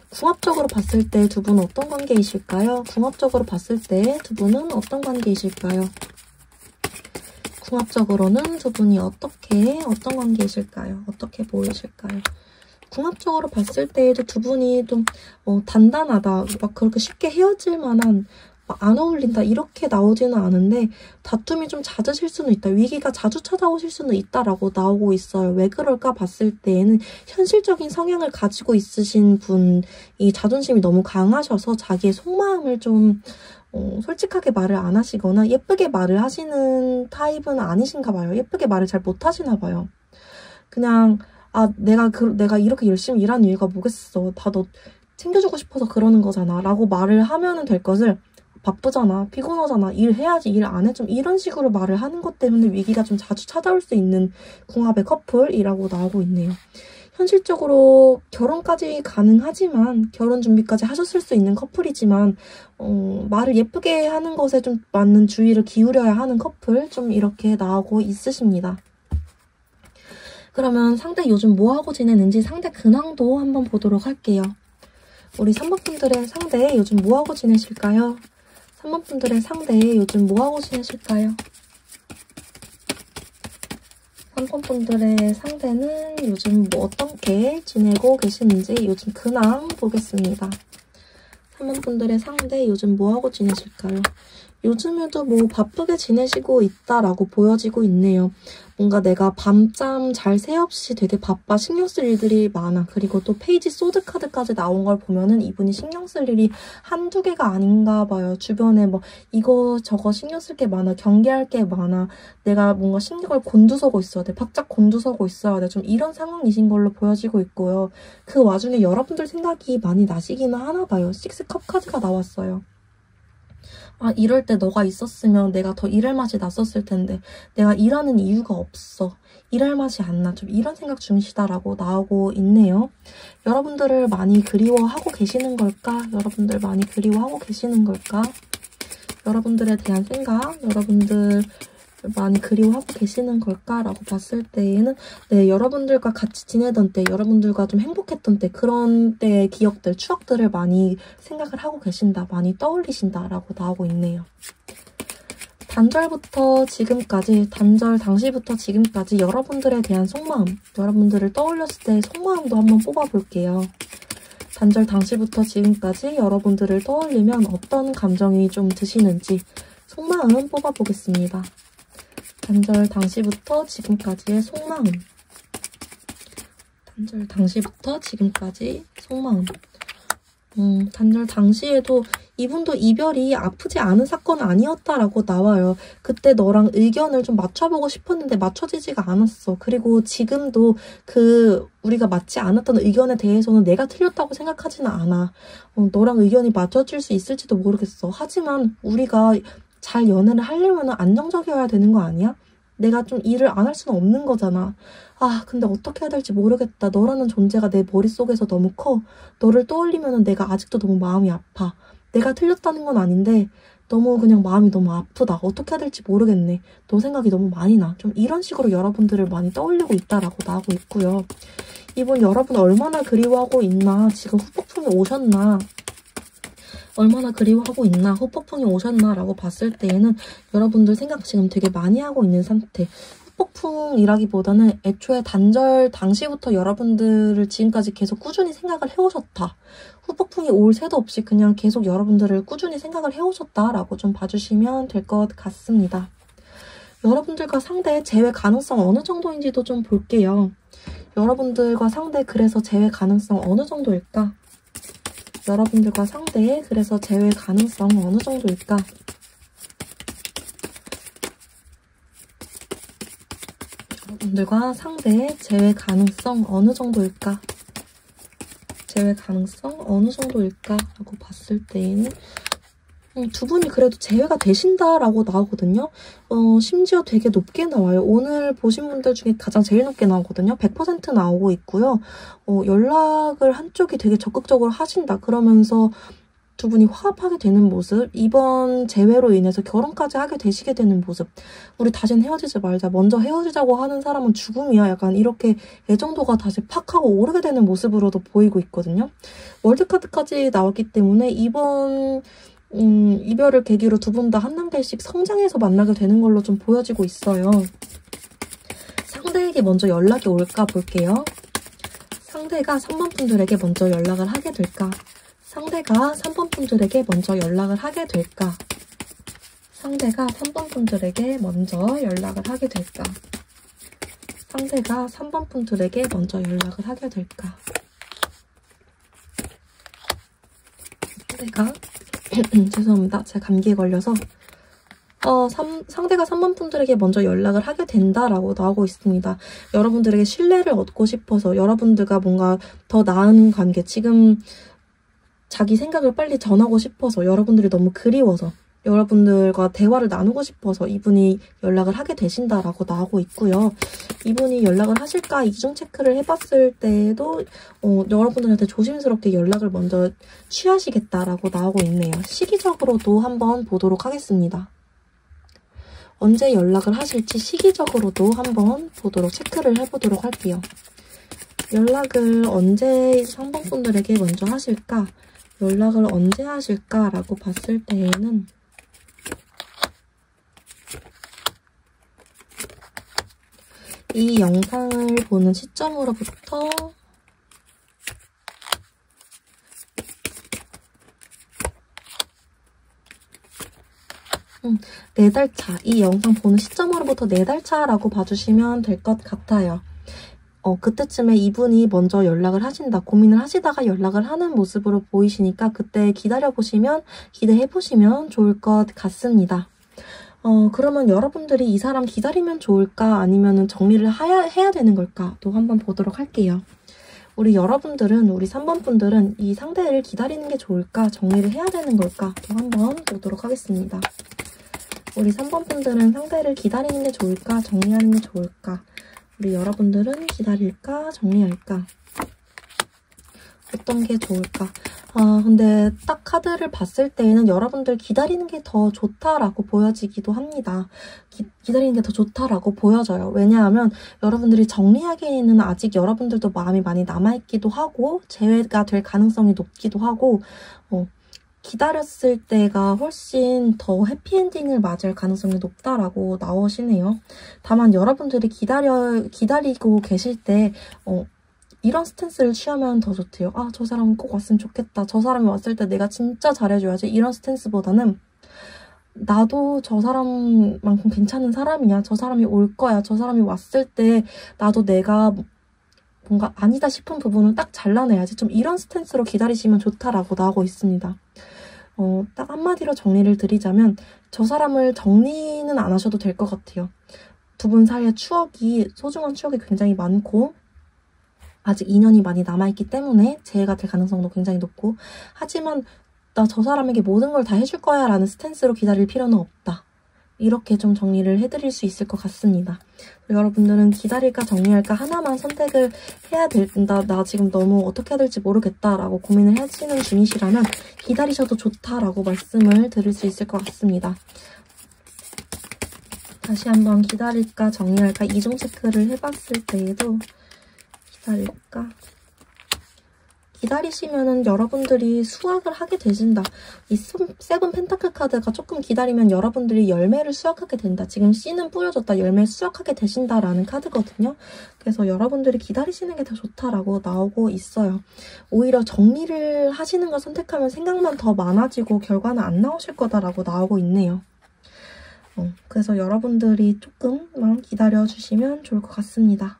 궁합적으로 봤을 때 두 분은 어떤 관계이실까요? 궁합적으로 봤을 때 두 분은 어떤 관계이실까요? 궁합적으로는 두 분이 어떤 관계이실까요? 어떻게 보이실까요? 궁합적으로 봤을 때에도 두 분이 좀 단단하다, 막 그렇게 쉽게 헤어질 만한, 막 안 어울린다 이렇게 나오지는 않은데 다툼이 좀 잦으실 수는 있다. 위기가 자주 찾아오실 수는 있다라고 나오고 있어요. 왜 그럴까 봤을 때에는 현실적인 성향을 가지고 있으신 분이 자존심이 너무 강하셔서 자기의 속마음을 좀 솔직하게 말을 안 하시거나 예쁘게 말을 하시는 타입은 아니신가 봐요. 예쁘게 말을 잘 못하시나 봐요. 그냥 내가 이렇게 열심히 일하는 이유가 뭐겠어. 다 너 챙겨주고 싶어서 그러는 거잖아. 라고 말을 하면 될 것을 바쁘잖아. 피곤하잖아. 일해야지. 일 안 해. 좀 이런 식으로 말을 하는 것 때문에 위기가 좀 자주 찾아올 수 있는 궁합의 커플이라고 나오고 있네요. 현실적으로 결혼까지 가능하지만 결혼 준비까지 하셨을 수 있는 커플이지만 말을 예쁘게 하는 것에 좀 많은 주의를 기울여야 하는 커플 좀 이렇게 나오고 있으십니다. 그러면 상대 요즘 뭐하고 지내는지 상대 근황도 한번 보도록 할게요. 우리 3번 분들의 상대 요즘 뭐하고 지내실까요? 3번 분들의 상대 요즘 뭐하고 지내실까요? 3번 분들의 상대는 요즘 뭐 어떻게 지내고 계시는지 요즘 근황 보겠습니다. 3번 분들의 상대 요즘 뭐하고 지내실까요? 요즘에도 뭐 바쁘게 지내시고 있다라고 보여지고 있네요. 뭔가 내가 밤잠 잘 새 없이 되게 바빠 신경 쓸 일들이 많아. 그리고 또 페이지 소드카드까지 나온 걸 보면은 이분이 신경 쓸 일이 한두 개가 아닌가 봐요. 주변에 뭐 이거 저거 신경 쓸 게 많아. 경계할 게 많아. 내가 뭔가 신경을 곤두서고 있어야 돼. 바짝 곤두서고 있어야 돼. 좀 이런 상황이신 걸로 보여지고 있고요. 그 와중에 여러분들 생각이 많이 나시기는 하나 봐요. 식스컵 카드가 나왔어요. 아, 이럴 때 너가 있었으면 내가 더 일할 맛이 났었을 텐데 내가 일하는 이유가 없어. 일할 맛이 안 나. 좀 이런 생각 중이시다라고 나오고 있네요. 여러분들을 많이 그리워하고 계시는 걸까? 여러분들 많이 그리워하고 계시는 걸까? 여러분들에 대한 생각, 여러분들 많이 그리워하고 계시는 걸까라고 봤을 때에는 네, 여러분들과 같이 지내던 때, 여러분들과 좀 행복했던 때 그런 때의 기억들, 추억들을 많이 생각을 하고 계신다, 많이 떠올리신다라고 나오고 있네요. 단절부터 지금까지, 단절 당시부터 지금까지 여러분들에 대한 속마음, 여러분들을 떠올렸을 때의 속마음도 한번 뽑아볼게요. 단절 당시부터 지금까지 여러분들을 떠올리면 어떤 감정이 좀 드시는지 속마음 뽑아보겠습니다. 단절 당시부터 지금까지의 속마음. 단절 당시부터 지금까지 속마음. 단절 당시에도 이분도 이별이 아프지 않은 사건은 아니었다라고 나와요. 그때 너랑 의견을 좀 맞춰보고 싶었는데 맞춰지지가 않았어. 그리고 지금도 우리가 맞지 않았던 의견에 대해서는 내가 틀렸다고 생각하지는 않아. 너랑 의견이 맞춰질 수 있을지도 모르겠어. 하지만 우리가 잘 연애를 하려면 안정적이어야 되는 거 아니야? 내가 좀 일을 안 할 수는 없는 거잖아. 아, 근데 어떻게 해야 될지 모르겠다. 너라는 존재가 내 머릿속에서 너무 커. 너를 떠올리면 내가 아직도 너무 마음이 아파. 내가 틀렸다는 건 아닌데 너무 그냥 마음이 너무 아프다. 어떻게 해야 될지 모르겠네. 너 생각이 너무 많이 나. 좀 이런 식으로 여러분들을 많이 떠올리고 있다라고 나오고 있고요. 이분 여러분 얼마나 그리워하고 있나. 지금 후폭풍이 오셨나. 얼마나 그리워하고 있나, 후폭풍이 오셨나 라고 봤을 때에는 여러분들 생각 지금 되게 많이 하고 있는 상태. 후폭풍이라기보다는 애초에 단절 당시부터 여러분들을 지금까지 계속 꾸준히 생각을 해오셨다. 후폭풍이 올 새도 없이 그냥 계속 여러분들을 꾸준히 생각을 해오셨다라고 좀 봐주시면 될 것 같습니다. 여러분들과 상대 재회 가능성 어느 정도인지도 좀 볼게요. 여러분들과 상대 그래서 재회 가능성 어느 정도일까? 여러분들과 상대의 그래서 재회 가능성 어느 정도일까? 여러분들과 상대의 재회 가능성 어느 정도일까? 재회 가능성 어느 정도일까? 라고 봤을 때에는 두 분이 그래도 재회가 되신다라고 나오거든요. 심지어 되게 높게 나와요. 오늘 보신 분들 중에 가장 제일 높게 나오거든요. 100% 나오고 있고요. 연락을 한쪽이 되게 적극적으로 하신다. 그러면서 두 분이 화합하게 되는 모습, 이번 재회로 인해서 결혼까지 하게 되시게 되는 모습. 우리 다시는 헤어지지 말자. 먼저 헤어지자고 하는 사람은 죽음이야. 약간 이렇게 애정도가 다시 팍 하고 오르게 되는 모습으로도 보이고 있거든요. 월드카드까지 나왔기 때문에 이번 이별을 계기로 두 분 다 한 단계씩 성장해서 만나게 되는 걸로 좀 보여지고 있어요. 상대에게 먼저 연락이 올까 볼게요. 상대가 3번 분들에게 먼저 연락을 하게 될까? 상대가 3번 분들에게 먼저 연락을 하게 될까? 상대가 3번 분들에게 먼저 연락을 하게 될까? 상대가 3번 분들에게 먼저 연락을 하게 될까? 상대가 죄송합니다. 제가 감기에 걸려서 상대가 3번 분들에게 먼저 연락을 하게 된다라고 나오고 있습니다. 여러분들에게 신뢰를 얻고 싶어서 여러분들과 뭔가 더 나은 관계, 지금 자기 생각을 빨리 전하고 싶어서 여러분들이 너무 그리워서 여러분들과 대화를 나누고 싶어서 이분이 연락을 하게 되신다라고 나오고 있고요. 이분이 연락을 하실까 이중 체크를 해봤을 때도 여러분들한테 조심스럽게 연락을 먼저 취하시겠다라고 나오고 있네요. 시기적으로도 한번 보도록 하겠습니다. 언제 연락을 하실지 시기적으로도 한번 보도록 체크를 해보도록 할게요. 연락을 언제 상봉분들에게 먼저 하실까? 연락을 언제 하실까라고 봤을 때에는 이 영상을 보는 시점으로부터 4달 차, 이 영상 보는 시점으로부터 4달 차라고 봐주시면 될 것 같아요. 그때쯤에 이분이 먼저 연락을 하신다, 고민을 하시다가 연락을 하는 모습으로 보이시니까 그때 기다려보시면, 기대해보시면 좋을 것 같습니다. 그러면 여러분들이 이 사람 기다리면 좋을까? 아니면 정리를 해야 되는 걸까? 또 한번 보도록 할게요. 우리 여러분들은, 우리 3번 분들은 이 상대를 기다리는 게 좋을까? 정리를 해야 되는 걸까? 또 한번 보도록 하겠습니다. 우리 3번 분들은 상대를 기다리는 게 좋을까? 정리하는 게 좋을까? 우리 여러분들은 기다릴까? 정리할까? 어떤 게 좋을까? 근데 딱 카드를 봤을 때에는 여러분들 기다리는 게 더 좋다라고 보여지기도 합니다. 기다리는 게 더 좋다라고 보여져요. 왜냐하면 여러분들이 정리하기에는 아직 여러분들도 마음이 많이 남아있기도 하고 재회가 될 가능성이 높기도 하고 기다렸을 때가 훨씬 더 해피엔딩을 맞을 가능성이 높다라고 나오시네요. 다만 여러분들이 기다리고 계실 때 이런 스탠스를 취하면 더 좋대요. 저 사람 꼭 왔으면 좋겠다. 저 사람이 왔을 때 내가 진짜 잘해줘야지. 이런 스탠스보다는 나도 저 사람만큼 괜찮은 사람이야. 저 사람이 올 거야. 저 사람이 왔을 때 나도 내가 뭔가 아니다 싶은 부분은 딱 잘라내야지. 좀 이런 스탠스로 기다리시면 좋다라고 나오고 있습니다. 딱 한마디로 정리를 드리자면 저 사람을 정리는 안 하셔도 될 것 같아요. 두 분 사이의 소중한 추억이 굉장히 많고 아직 인연이 많이 남아있기 때문에 재해가 될 가능성도 굉장히 높고, 하지만 나 저 사람에게 모든 걸 다 해줄 거야 라는 스탠스로 기다릴 필요는 없다. 이렇게 좀 정리를 해드릴 수 있을 것 같습니다. 여러분들은 기다릴까 정리할까 하나만 선택을 해야 된다, 나 지금 너무 어떻게 해야 될지 모르겠다 라고 고민을 하시는 중이시라면 기다리셔도 좋다라고 말씀을 드릴 수 있을 것 같습니다. 다시 한번 기다릴까 정리할까 이중 체크를 해봤을 때에도 기다릴까? 기다리시면은 여러분들이 수확을 하게 되신다. 이 세븐 펜타클 카드가 조금 기다리면 여러분들이 열매를 수확하게 된다. 지금 씨는 뿌려졌다. 열매 수확하게 되신다라는 카드거든요. 그래서 여러분들이 기다리시는 게 더 좋다라고 나오고 있어요. 오히려 정리를 하시는 걸 선택하면 생각만 더 많아지고 결과는 안 나오실 거다라고 나오고 있네요. 그래서 여러분들이 조금만 기다려주시면 좋을 것 같습니다.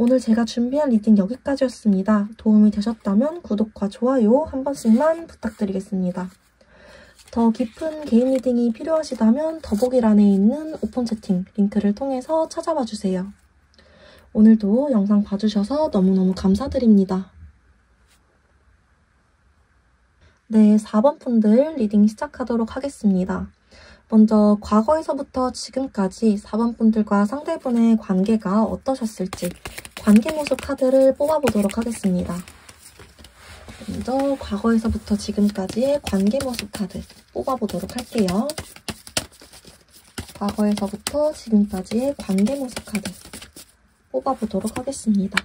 오늘 제가 준비한 리딩 여기까지였습니다. 도움이 되셨다면 구독과 좋아요 한 번씩만 부탁드리겠습니다. 더 깊은 개인 리딩이 필요하시다면 더보기란에 있는 오픈 채팅 링크를 통해서 찾아봐 주세요. 오늘도 영상 봐주셔서 너무너무 감사드립니다. 네, 4번 분들 리딩 시작하도록 하겠습니다. 먼저 과거에서부터 지금까지 4번 분들과 상대분의 관계가 어떠셨을지 관계 모습 카드를 뽑아보도록 하겠습니다. 먼저 과거에서부터 지금까지의 관계 모습 카드 뽑아보도록 할게요. 과거에서부터 지금까지의 관계 모습 카드 뽑아보도록 하겠습니다.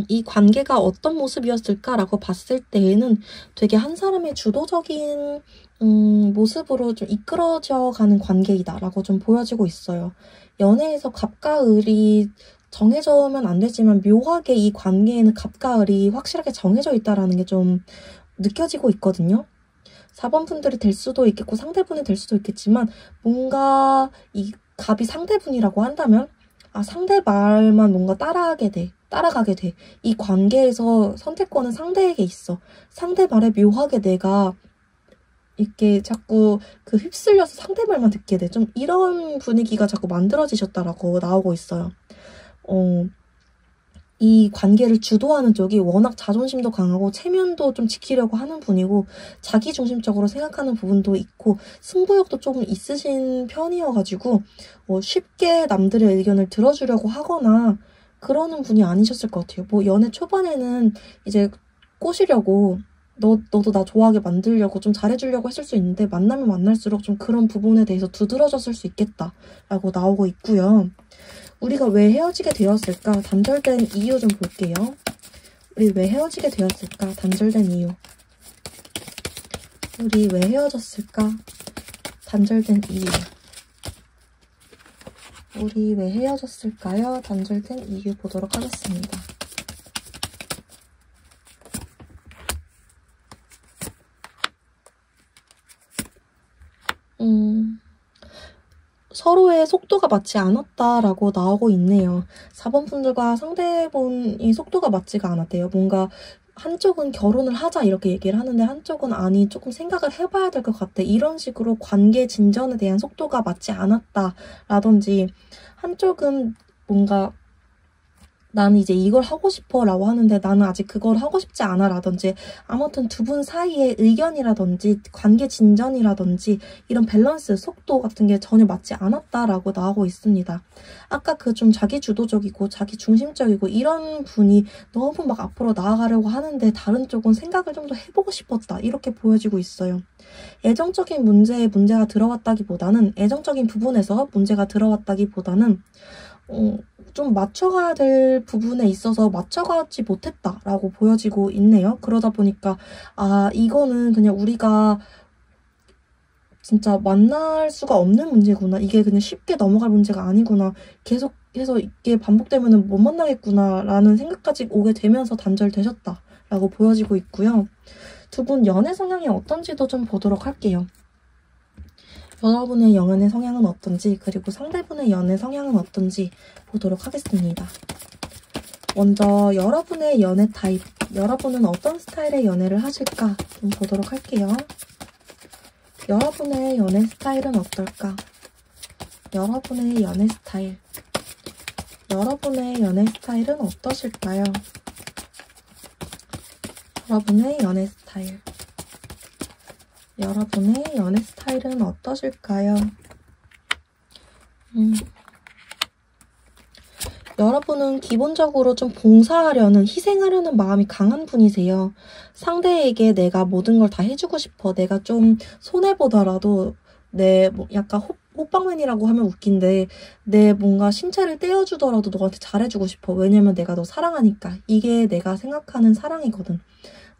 이 관계가 어떤 모습이었을까라고 봤을 때에는 되게 한 사람의 주도적인 모습으로 좀 이끌어져 가는 관계이다라고 좀 보여지고 있어요. 연애에서 갑과 을이 정해져면 안 되지만 묘하게 이 관계에는 갑과 을이 확실하게 정해져 있다라는 게 좀 느껴지고 있거든요. 4번 분들이 될 수도 있겠고 상대분이 될 수도 있겠지만 뭔가 이 갑이 상대분이라고 한다면 상대 말만 뭔가 따라가게 돼. 이 관계에서 선택권은 상대에게 있어. 상대 말에 묘하게 내가 이렇게 자꾸 휩쓸려서 상대 말만 듣게 돼. 좀 이런 분위기가 자꾸 만들어지셨다라고 나오고 있어요. 이 관계를 주도하는 쪽이 워낙 자존심도 강하고 체면도 좀 지키려고 하는 분이고 자기중심적으로 생각하는 부분도 있고 승부욕도 조금 있으신 편이어가지고 쉽게 남들의 의견을 들어주려고 하거나 그러는 분이 아니셨을 것 같아요. 연애 초반에는 이제 꼬시려고 너도 나 좋아하게 만들려고 좀 잘해주려고 했을 수 있는데 만나면 만날수록 좀 그런 부분에 대해서 두드러졌을 수 있겠다라고 나오고 있고요. 우리가 왜 헤어지게 되었을까? 단절된 이유 좀 볼게요. 우리 왜 헤어지게 되었을까? 단절된 이유. 우리 왜 헤어졌을까? 단절된 이유. 우리 왜 헤어졌을까요? 단절된 이유 보도록 하겠습니다. 서로의 속도가 맞지 않았다라고 나오고 있네요. 4번 분들과 상대분이 속도가 맞지가 않았대요. 뭔가 한쪽은 결혼을 하자 이렇게 얘기를 하는데 한쪽은 아니 조금 생각을 해봐야 될 것 같아. 이런 식으로 관계 진전에 대한 속도가 맞지 않았다라든지 한쪽은 뭔가 나는 이제 이걸 하고 싶어 라고 하는데 나는 아직 그걸 하고 싶지 않아 라든지 아무튼 두 분 사이의 의견이라든지 관계 진전이라든지 이런 밸런스, 속도 같은 게 전혀 맞지 않았다라고 나오고 있습니다. 아까 그 좀 자기주도적이고 자기중심적이고 이런 분이 너무 막 앞으로 나아가려고 하는데 다른 쪽은 생각을 좀 더 해보고 싶었다 이렇게 보여지고 있어요. 애정적인 문제가 들어왔다기보다는 애정적인 부분에서 문제가 들어왔다기보다는 좀 맞춰가야 될 부분에 있어서 맞춰가지 못했다라고 보여지고 있네요. 그러다 보니까 아 이거는 그냥 우리가 진짜 만날 수가 없는 문제구나. 이게 그냥 쉽게 넘어갈 문제가 아니구나. 계속해서 이게 반복되면 못 만나겠구나 라는 생각까지 오게 되면서 단절되셨다라고 보여지고 있고요. 두 분 연애 성향이 어떤지도 좀 보도록 할게요. 여러분의 연애 성향은 어떤지 그리고 상대분의 연애 성향은 어떤지 보도록 하겠습니다. 먼저 여러분의 연애 타입, 여러분은 어떤 스타일의 연애를 하실까 좀 보도록 할게요. 여러분의 연애 스타일은 어떨까? 여러분의 연애 스타일, 여러분의 연애 스타일은 어떠실까요? 여러분의 연애 스타일, 여러분의 연애 스타일은 어떠실까요? 여러분은 기본적으로 좀 봉사하려는, 희생하려는 마음이 강한 분이세요. 상대에게 내가 모든 걸 다 해주고 싶어. 내가 좀 손해보더라도 뭐 약간 호빵맨이라고 하면 웃긴데 내 뭔가 신체를 떼어주더라도 너한테 잘해주고 싶어. 왜냐면 내가 너 사랑하니까. 이게 내가 생각하는 사랑이거든.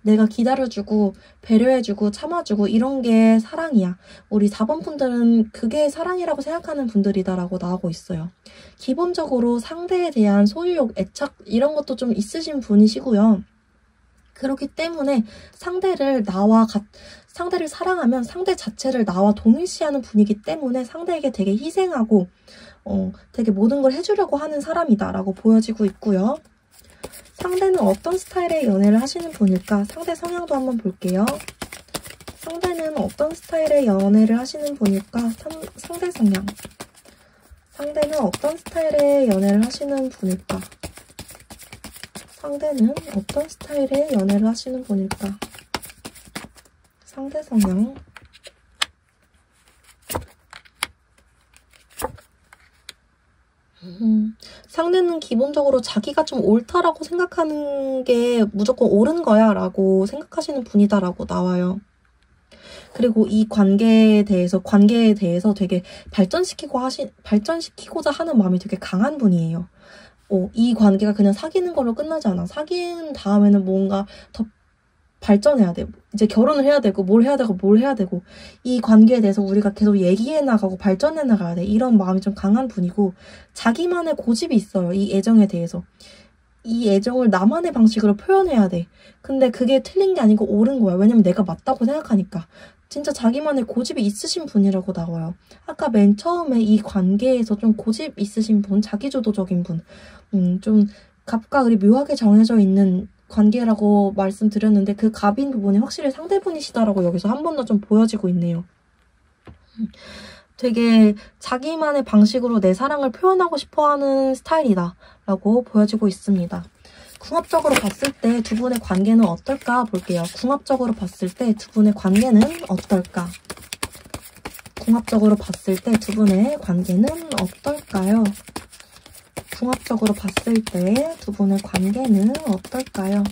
내가 기다려주고 배려해주고 참아주고 이런 게 사랑이야. 우리 4번 분들은 그게 사랑이라고 생각하는 분들이다라고 나오고 있어요. 기본적으로 상대에 대한 소유욕, 애착 이런 것도 좀 있으신 분이시고요. 그렇기 때문에 상대를 사랑하면 상대 자체를 나와 동일시하는 분이기 때문에 상대에게 되게 희생하고 되게 모든 걸 해주려고 하는 사람이다라고 보여지고 있고요. 상대는 어떤 스타일의 연애를 하시는 분일까? 상대 성향도 한번 볼게요. 상대는 어떤 스타일의 연애를 하시는 분일까? 상대 성향. 상대는 어떤 스타일의 연애를 하시는 분일까? 상대는 어떤 스타일의 연애를 하시는 분일까? 상대 성향. 상대는 기본적으로 자기가 좀 옳다라고 생각하는 게 무조건 옳은 거야 라고 생각하시는 분이다라고 나와요. 그리고 이 관계에 대해서 되게 발전시키고자 하는 마음이 되게 강한 분이에요. 이 관계가 그냥 사귀는 걸로 끝나지 않아. 사귄 다음에는 뭔가 더 발전해야 돼. 이제 결혼을 해야 되고 뭘 해야 되고 이 관계에 대해서 우리가 계속 얘기해 나가고 발전해 나가야 돼. 이런 마음이 좀 강한 분이고 자기만의 고집이 있어요. 이 애정에 대해서. 이 애정을 나만의 방식으로 표현해야 돼. 근데 그게 틀린 게 아니고 옳은 거야. 왜냐면 내가 맞다고 생각하니까. 진짜 자기만의 고집이 있으신 분이라고 나와요. 아까 맨 처음에 이 관계에서 좀 고집 있으신 분, 자기주도적인 분, 좀 갑과 을이 묘하게 정해져 있는 관계라고 말씀드렸는데 그 갑인 부분이 확실히 상대분이시다라고 여기서 한 번 더 좀 보여지고 있네요. 되게 자기만의 방식으로 내 사랑을 표현하고 싶어하는 스타일이다 라고 보여지고 있습니다. 궁합적으로 봤을 때 두 분의 관계는 어떨까 볼게요. 궁합적으로 봤을 때 두 분의 관계는 어떨까? 궁합적으로 봤을 때 두 분의 관계는 어떨까요? 궁합적으로 봤을 때 두 분의 관계는 어떨까요?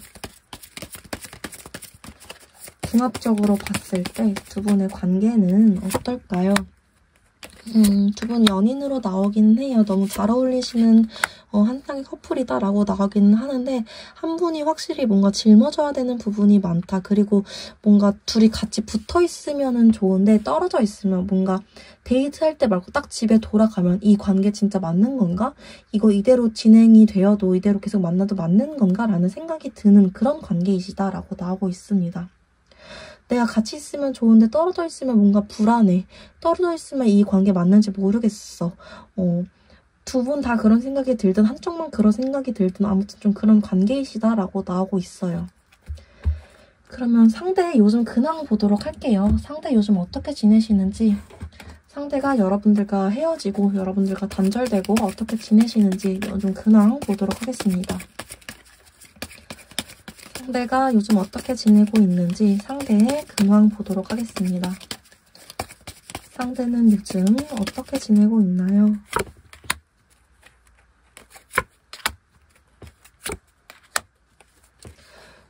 종합적으로 봤을 때 두 분의 관계는 어떨까요? 두 분 연인으로 나오긴 해요. 너무 잘 어울리시는 한 쌍의 커플이다라고 나오기는 하는데 한 분이 확실히 뭔가 짊어져야 되는 부분이 많다. 그리고 뭔가 둘이 같이 붙어 있으면 좋은데 떨어져 있으면 뭔가 데이트할 때 말고 딱 집에 돌아가면 이 관계 진짜 맞는 건가? 이거 이대로 진행이 되어도 이대로 계속 만나도 맞는 건가? 라는 생각이 드는 그런 관계이시다라고 나오고 있습니다. 내가 같이 있으면 좋은데 떨어져 있으면 뭔가 불안해. 떨어져 있으면 이 관계 맞는지 모르겠어. 두 분 다 그런 생각이 들든 한쪽만 그런 생각이 들든 아무튼 좀 그런 관계이시다라고 나오고 있어요. 그러면 상대 요즘 근황 보도록 할게요. 상대 요즘 어떻게 지내시는지, 상대가 여러분들과 헤어지고 여러분들과 단절되고 어떻게 지내시는지 요즘 근황 보도록 하겠습니다. 상대가 요즘 어떻게 지내고 있는지 상대의 근황 보도록 하겠습니다. 상대는 요즘 어떻게 지내고 있나요?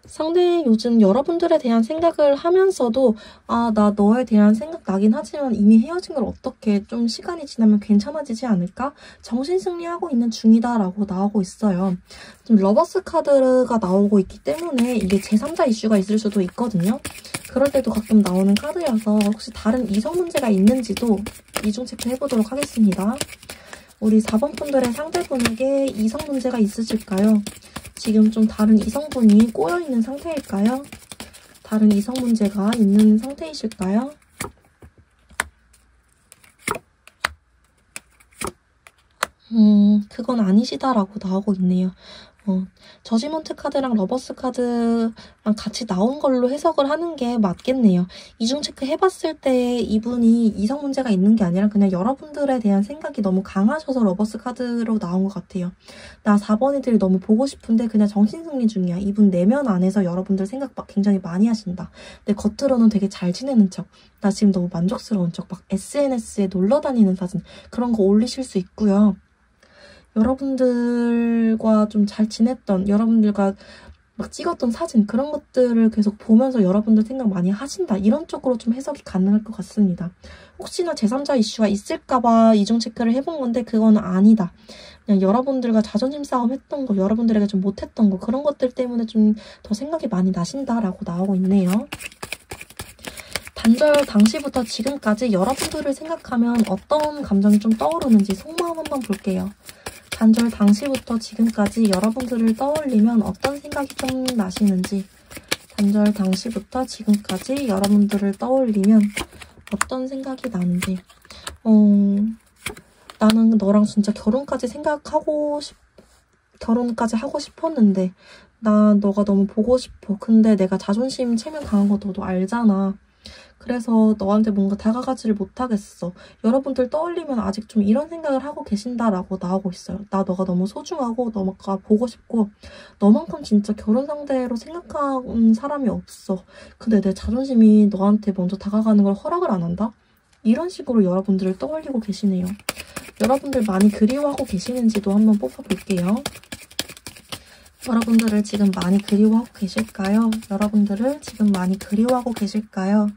상대 요즘 여러분들에 대한 생각을 하면서도 나 너에 대한 생각 나긴 하지만 이미 헤어진 걸 어떻게 좀 시간이 지나면 괜찮아지지 않을까? 정신승리하고 있는 중이다 라고 나오고 있어요. 좀 러버스 카드가 나오고 있기 때문에 이게 제3자 이슈가 있을 수도 있거든요. 그럴 때도 가끔 나오는 카드여서 혹시 다른 이성 문제가 있는지도 이중 체크해보도록 하겠습니다. 우리 4번 분들의 상대분에게 이성 문제가 있으실까요? 지금 좀 다른 이성분이 꼬여있는 상태일까요? 다른 이성 문제가 있는 상태이실까요? 그건 아니시다라고 나오고 있네요. 저지먼트 카드랑 러버스 카드랑 같이 나온 걸로 해석을 하는 게 맞겠네요. 이중 체크 해봤을 때 이분이 이성 문제가 있는 게 아니라 그냥 여러분들에 대한 생각이 너무 강하셔서 러버스 카드로 나온 것 같아요. 나 4번이들이 너무 보고 싶은데 그냥 정신승리 중이야. 이분 내면 안에서 여러분들 생각 막 굉장히 많이 하신다. 근데 겉으로는 되게 잘 지내는 척. 나 지금 너무 만족스러운 척. 막 SNS에 놀러 다니는 사진 그런 거 올리실 수 있고요. 여러분들과 좀 잘 지냈던, 여러분들과 막 찍었던 사진 그런 것들을 계속 보면서 여러분들 생각 많이 하신다. 이런 쪽으로 좀 해석이 가능할 것 같습니다. 혹시나 제3자 이슈가 있을까봐 이중 체크를 해본 건데 그건 아니다. 그냥 여러분들과 자존심 싸움 했던 거, 여러분들에게 좀 못했던 거 그런 것들 때문에 좀 더 생각이 많이 나신다라고 나오고 있네요. 단절 당시부터 지금까지 여러분들을 생각하면 어떤 감정이 좀 떠오르는지 속마음 한번 볼게요. 단절 당시부터 지금까지 여러분들을 떠올리면 어떤 생각이 좀 나시는지, 단절 당시부터 지금까지 여러분들을 떠올리면 어떤 생각이 나는지. 나는 너랑 진짜 결혼까지 하고 싶었는데 나 너가 너무 보고 싶어. 근데 내가 자존심 체면 강한 거 너도 알잖아. 그래서 너한테 뭔가 다가가지를 못하겠어. 여러분들 떠올리면 아직 좀 이런 생각을 하고 계신다라고 나오고 있어요. 나 너가 너무 소중하고 너가 보고 싶고 너만큼 진짜 결혼 상대로 생각하는 사람이 없어. 근데 내 자존심이 너한테 먼저 다가가는 걸 허락을 안 한다? 이런 식으로 여러분들을 떠올리고 계시네요. 여러분들 많이 그리워하고 계시는지도 한번 뽑아볼게요. 여러분들을 지금 많이 그리워하고 계실까요? 여러분들을 지금 많이 그리워하고 계실까요?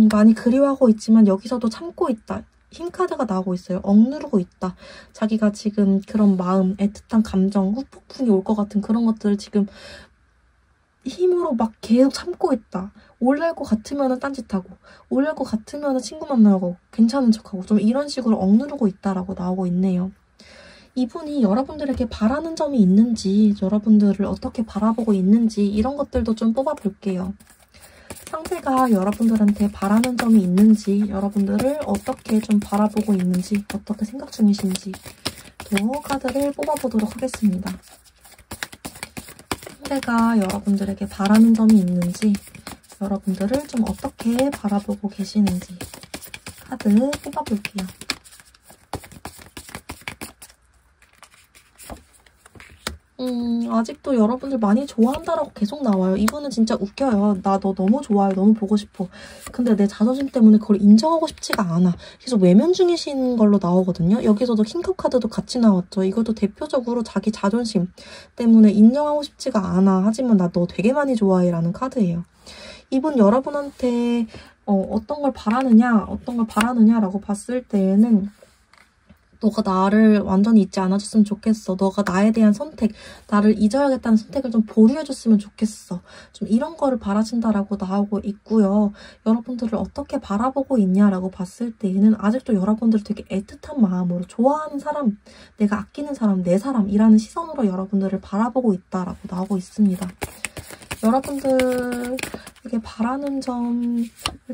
많이 그리워하고 있지만 여기서도 참고 있다. 흰 카드가 나오고 있어요. 억누르고 있다. 자기가 지금 그런 마음, 애틋한 감정, 후폭풍이 올 것 같은 그런 것들을 지금 힘으로 막 계속 참고 있다. 올랄 것 같으면은 딴짓하고, 올랄 것 같으면은 친구 만나고, 괜찮은 척하고, 좀 이런 식으로 억누르고 있다라고 나오고 있네요. 이분이 여러분들에게 바라는 점이 있는지, 여러분들을 어떻게 바라보고 있는지 이런 것들도 좀 뽑아볼게요. 상대가 여러분들한테 바라는 점이 있는지, 여러분들을 어떻게 좀 바라보고 있는지, 어떻게 생각 중이신지 또 카드를 뽑아보도록 하겠습니다. 상대가 여러분들에게 바라는 점이 있는지, 여러분들을 좀 어떻게 바라보고 계시는지 카드 뽑아볼게요. 아직도 여러분들 많이 좋아한다라고 계속 나와요. 이분은 진짜 웃겨요. 나 너 너무 좋아요. 너무 보고 싶어. 근데 내 자존심 때문에 그걸 인정하고 싶지가 않아. 계속 외면 중이신 걸로 나오거든요. 여기서도 킹컵 카드도 같이 나왔죠. 이것도 대표적으로 자기 자존심 때문에 인정하고 싶지가 않아. 하지만 나 너 되게 많이 좋아해 라는 카드예요. 이분 여러분한테 어떤 걸 바라느냐라고 봤을 때에는 너가 나를 완전히 잊지 않아줬으면 좋겠어. 너가 나에 대한 선택, 나를 잊어야겠다는 선택을 좀 보류해줬으면 좋겠어. 좀 이런 거를 바라신다라고 나오고 있고요. 여러분들을 어떻게 바라보고 있냐라고 봤을 때에는 아직도 여러분들을 되게 애틋한 마음으로 좋아하는 사람, 내가 아끼는 사람, 내 사람이라는 시선으로 여러분들을 바라보고 있다라고 나오고 있습니다. 여러분들에게 바라는 점을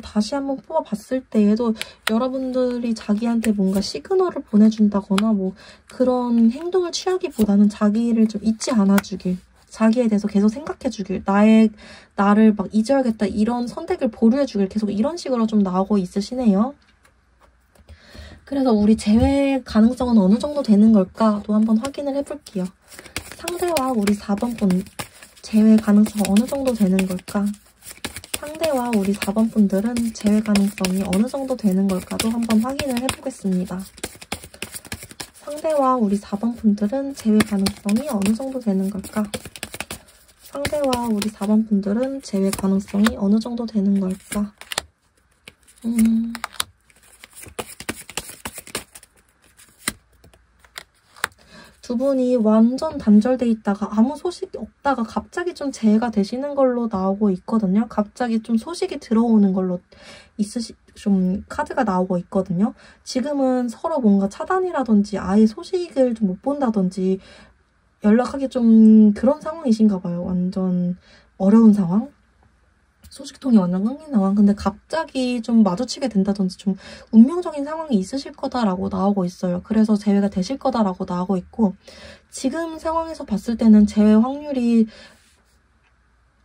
다시 한번 뽑아봤을 때에도 여러분들이 자기한테 뭔가 시그널을 보내준다거나 뭐 그런 행동을 취하기보다는 자기를 좀 잊지 않아주길, 자기에 대해서 계속 생각해주길, 나를 막 잊어야겠다 이런 선택을 보류해주길 계속 이런 식으로 좀 나오고 있으시네요. 그래서 우리 재회 가능성은 어느 정도 되는 걸까도 한번 확인을 해볼게요. 상대와 우리 4번 분 재회 가능성 어느 정도 되는 걸까? 상대와 우리 4번 분들은 재회 가능성이 어느 정도 되는 걸까도 한번 확인을 해보겠습니다. 상대와 우리 4번 분들은 재회 가능성이 어느 정도 되는 걸까? 상대와 우리 4번 분들은 재회 가능성이 어느 정도 되는 걸까? 두 분이 완전 단절돼 있다가 아무 소식이 없다가 갑자기 좀 재해가 되시는 걸로 나오고 있거든요. 갑자기 좀 소식이 들어오는 걸로 좀 카드가 나오고 있거든요. 지금은 서로 뭔가 차단이라든지 아예 소식을 좀 못 본다든지 연락하기 좀 그런 상황이신가 봐요. 완전 어려운 상황? 소식통이 완전 끊긴 상황. 근데 갑자기 좀 마주치게 된다든지 좀 운명적인 상황이 있으실 거다라고 나오고 있어요. 그래서 재회가 되실 거다라고 나오고 있고, 지금 상황에서 봤을 때는 재회 확률이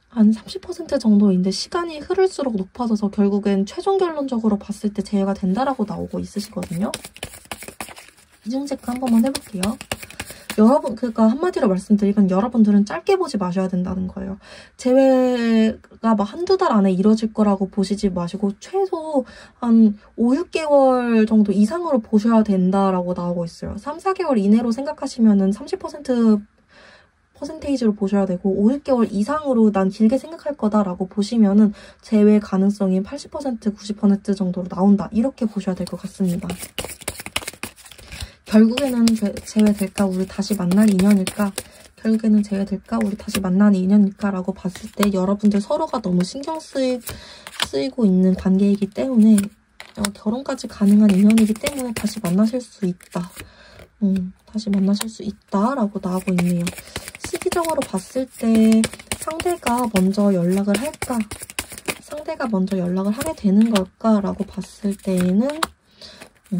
한 30% 정도인데 시간이 흐를수록 높아져서 결국엔 최종 결론적으로 봤을 때 재회가 된다라고 나오고 있으시거든요. 이중 체크 한 번만 해볼게요. 그러니까 한마디로 말씀드리면 여러분들은 짧게 보지 마셔야 된다는 거예요. 재회가 막 한두 달 안에 이루어질 거라고 보시지 마시고 최소 한 5, 6개월 정도 이상으로 보셔야 된다라고 나오고 있어요. 3, 4개월 이내로 생각하시면은 30%로 보셔야 되고 5, 6개월 이상으로 난 길게 생각할 거다라고 보시면은 재회 가능성이 80%, 90% 정도로 나온다. 이렇게 보셔야 될 것 같습니다. 결국에는 재회될까? 우리 다시 만날 인연일까? 결국에는 재회될까? 우리 다시 만나는 인연일까? 라고 봤을 때 여러분들 서로가 너무 신경 쓰이고 있는 관계이기 때문에 결혼까지 가능한 인연이기 때문에 다시 만나실 수 있다. 다시 만나실 수 있다 라고 나오고 있네요. 시기적으로 봤을 때 상대가 먼저 연락을 할까? 상대가 먼저 연락을 하게 되는 걸까? 라고 봤을 때에는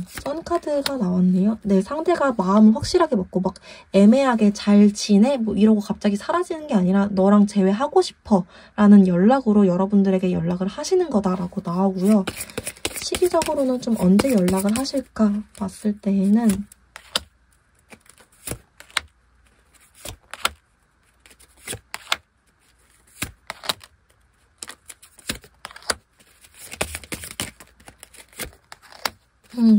썬카드가 나왔네요. 네, 상대가 마음을 확실하게 먹고 막 애매하게 잘 지내? 뭐 이러고 갑자기 사라지는 게 아니라 너랑 재회하고 싶어 라는 연락으로 여러분들에게 연락을 하시는 거다라고 나오고요. 시기적으로는 좀 언제 연락을 하실까 봤을 때에는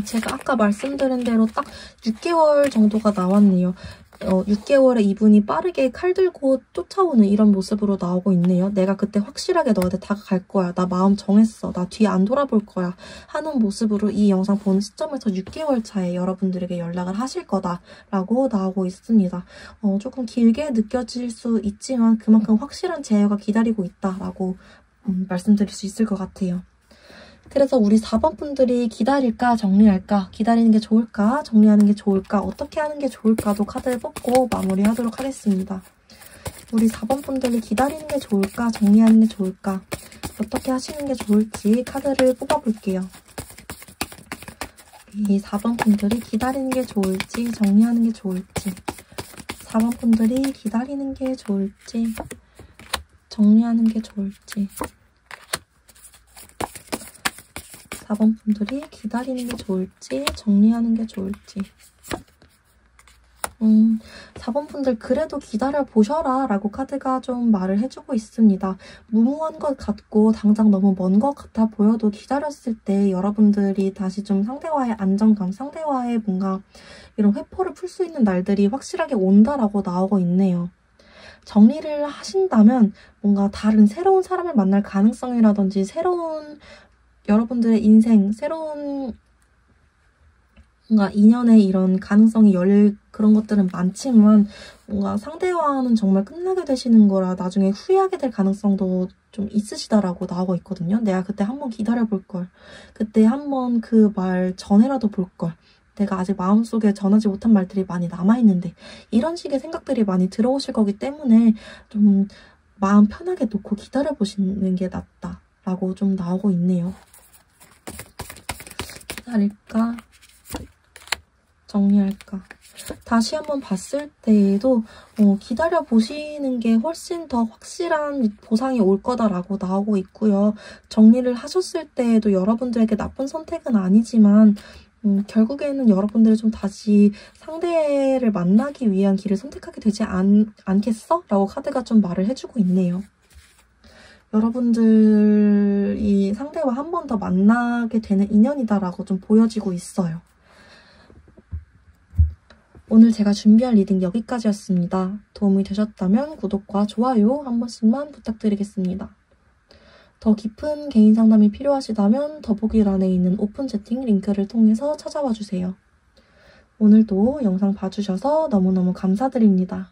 제가 아까 말씀드린 대로 딱 6개월 정도가 나왔네요. 6개월에 이분이 빠르게 칼 들고 쫓아오는 이런 모습으로 나오고 있네요. 내가 그때 확실하게 너한테 다가갈 거야. 나 마음 정했어. 나 뒤에 안 돌아볼 거야. 하는 모습으로 이 영상 보는 시점에서 6개월 차에 여러분들에게 연락을 하실 거다라고 나오고 있습니다. 조금 길게 느껴질 수 있지만 그만큼 확실한 재회가 기다리고 있다라고 말씀드릴 수 있을 것 같아요. 그래서 우리 4번 분들이 기다릴까 정리할까, 기다리는 게 좋을까 정리하는 게 좋을까, 어떻게 하는 게 좋을까도 카드를 뽑고 마무리하도록 하겠습니다. 우리 4번 분들이 기다리는 게 좋을까 정리하는 게 좋을까, 어떻게 하시는 게 좋을지 카드를 뽑아볼게요. 이 4번 분들이 기다리는 게 좋을지 정리하는 게 좋을지, 4번 분들이 기다리는 게 좋을지 정리하는 게 좋을지, 4번 분들이 기다리는 게 좋을지 정리하는 게 좋을지. 4번 분들 그래도 기다려보셔라 라고 카드가 좀 말을 해주고 있습니다. 무모한 것 같고 당장 너무 먼 것 같아 보여도 기다렸을 때 여러분들이 다시 좀 상대와의 안정감, 상대와의 뭔가 이런 회포를 풀 수 있는 날들이 확실하게 온다라고 나오고 있네요. 정리를 하신다면 뭔가 다른 새로운 사람을 만날 가능성이라든지 새로운 여러분들의 인생, 새로운 뭔가 인연의 이런 가능성이 열릴 그런 것들은 많지만 뭔가 상대와는 정말 끝나게 되시는 거라 나중에 후회하게 될 가능성도 좀 있으시다라고 나오고 있거든요. 내가 그때 한번 기다려볼 걸. 그때 한번 그 말 전에라도 볼 걸. 내가 아직 마음속에 전하지 못한 말들이 많이 남아있는데 이런 식의 생각들이 많이 들어오실 거기 때문에 좀 마음 편하게 놓고 기다려보시는 게 낫다라고 좀 나오고 있네요. 기다릴까? 정리할까? 다시 한번 봤을 때에도 기다려보시는 게 훨씬 더 확실한 보상이 올 거다라고 나오고 있고요. 정리를 하셨을 때에도 여러분들에게 나쁜 선택은 아니지만 결국에는 여러분들이 좀 다시 상대를 만나기 위한 길을 선택하게 되지 않겠어? 라고 카드가 좀 말을 해주고 있네요. 여러분들이 상대와 한 번 더 만나게 되는 인연이다라고 좀 보여지고 있어요. 오늘 제가 준비한 리딩 여기까지였습니다. 도움이 되셨다면 구독과 좋아요 한 번씩만 부탁드리겠습니다. 더 깊은 개인 상담이 필요하시다면 더보기란에 있는 오픈 채팅 링크를 통해서 찾아와 주세요. 오늘도 영상 봐주셔서 너무너무 감사드립니다.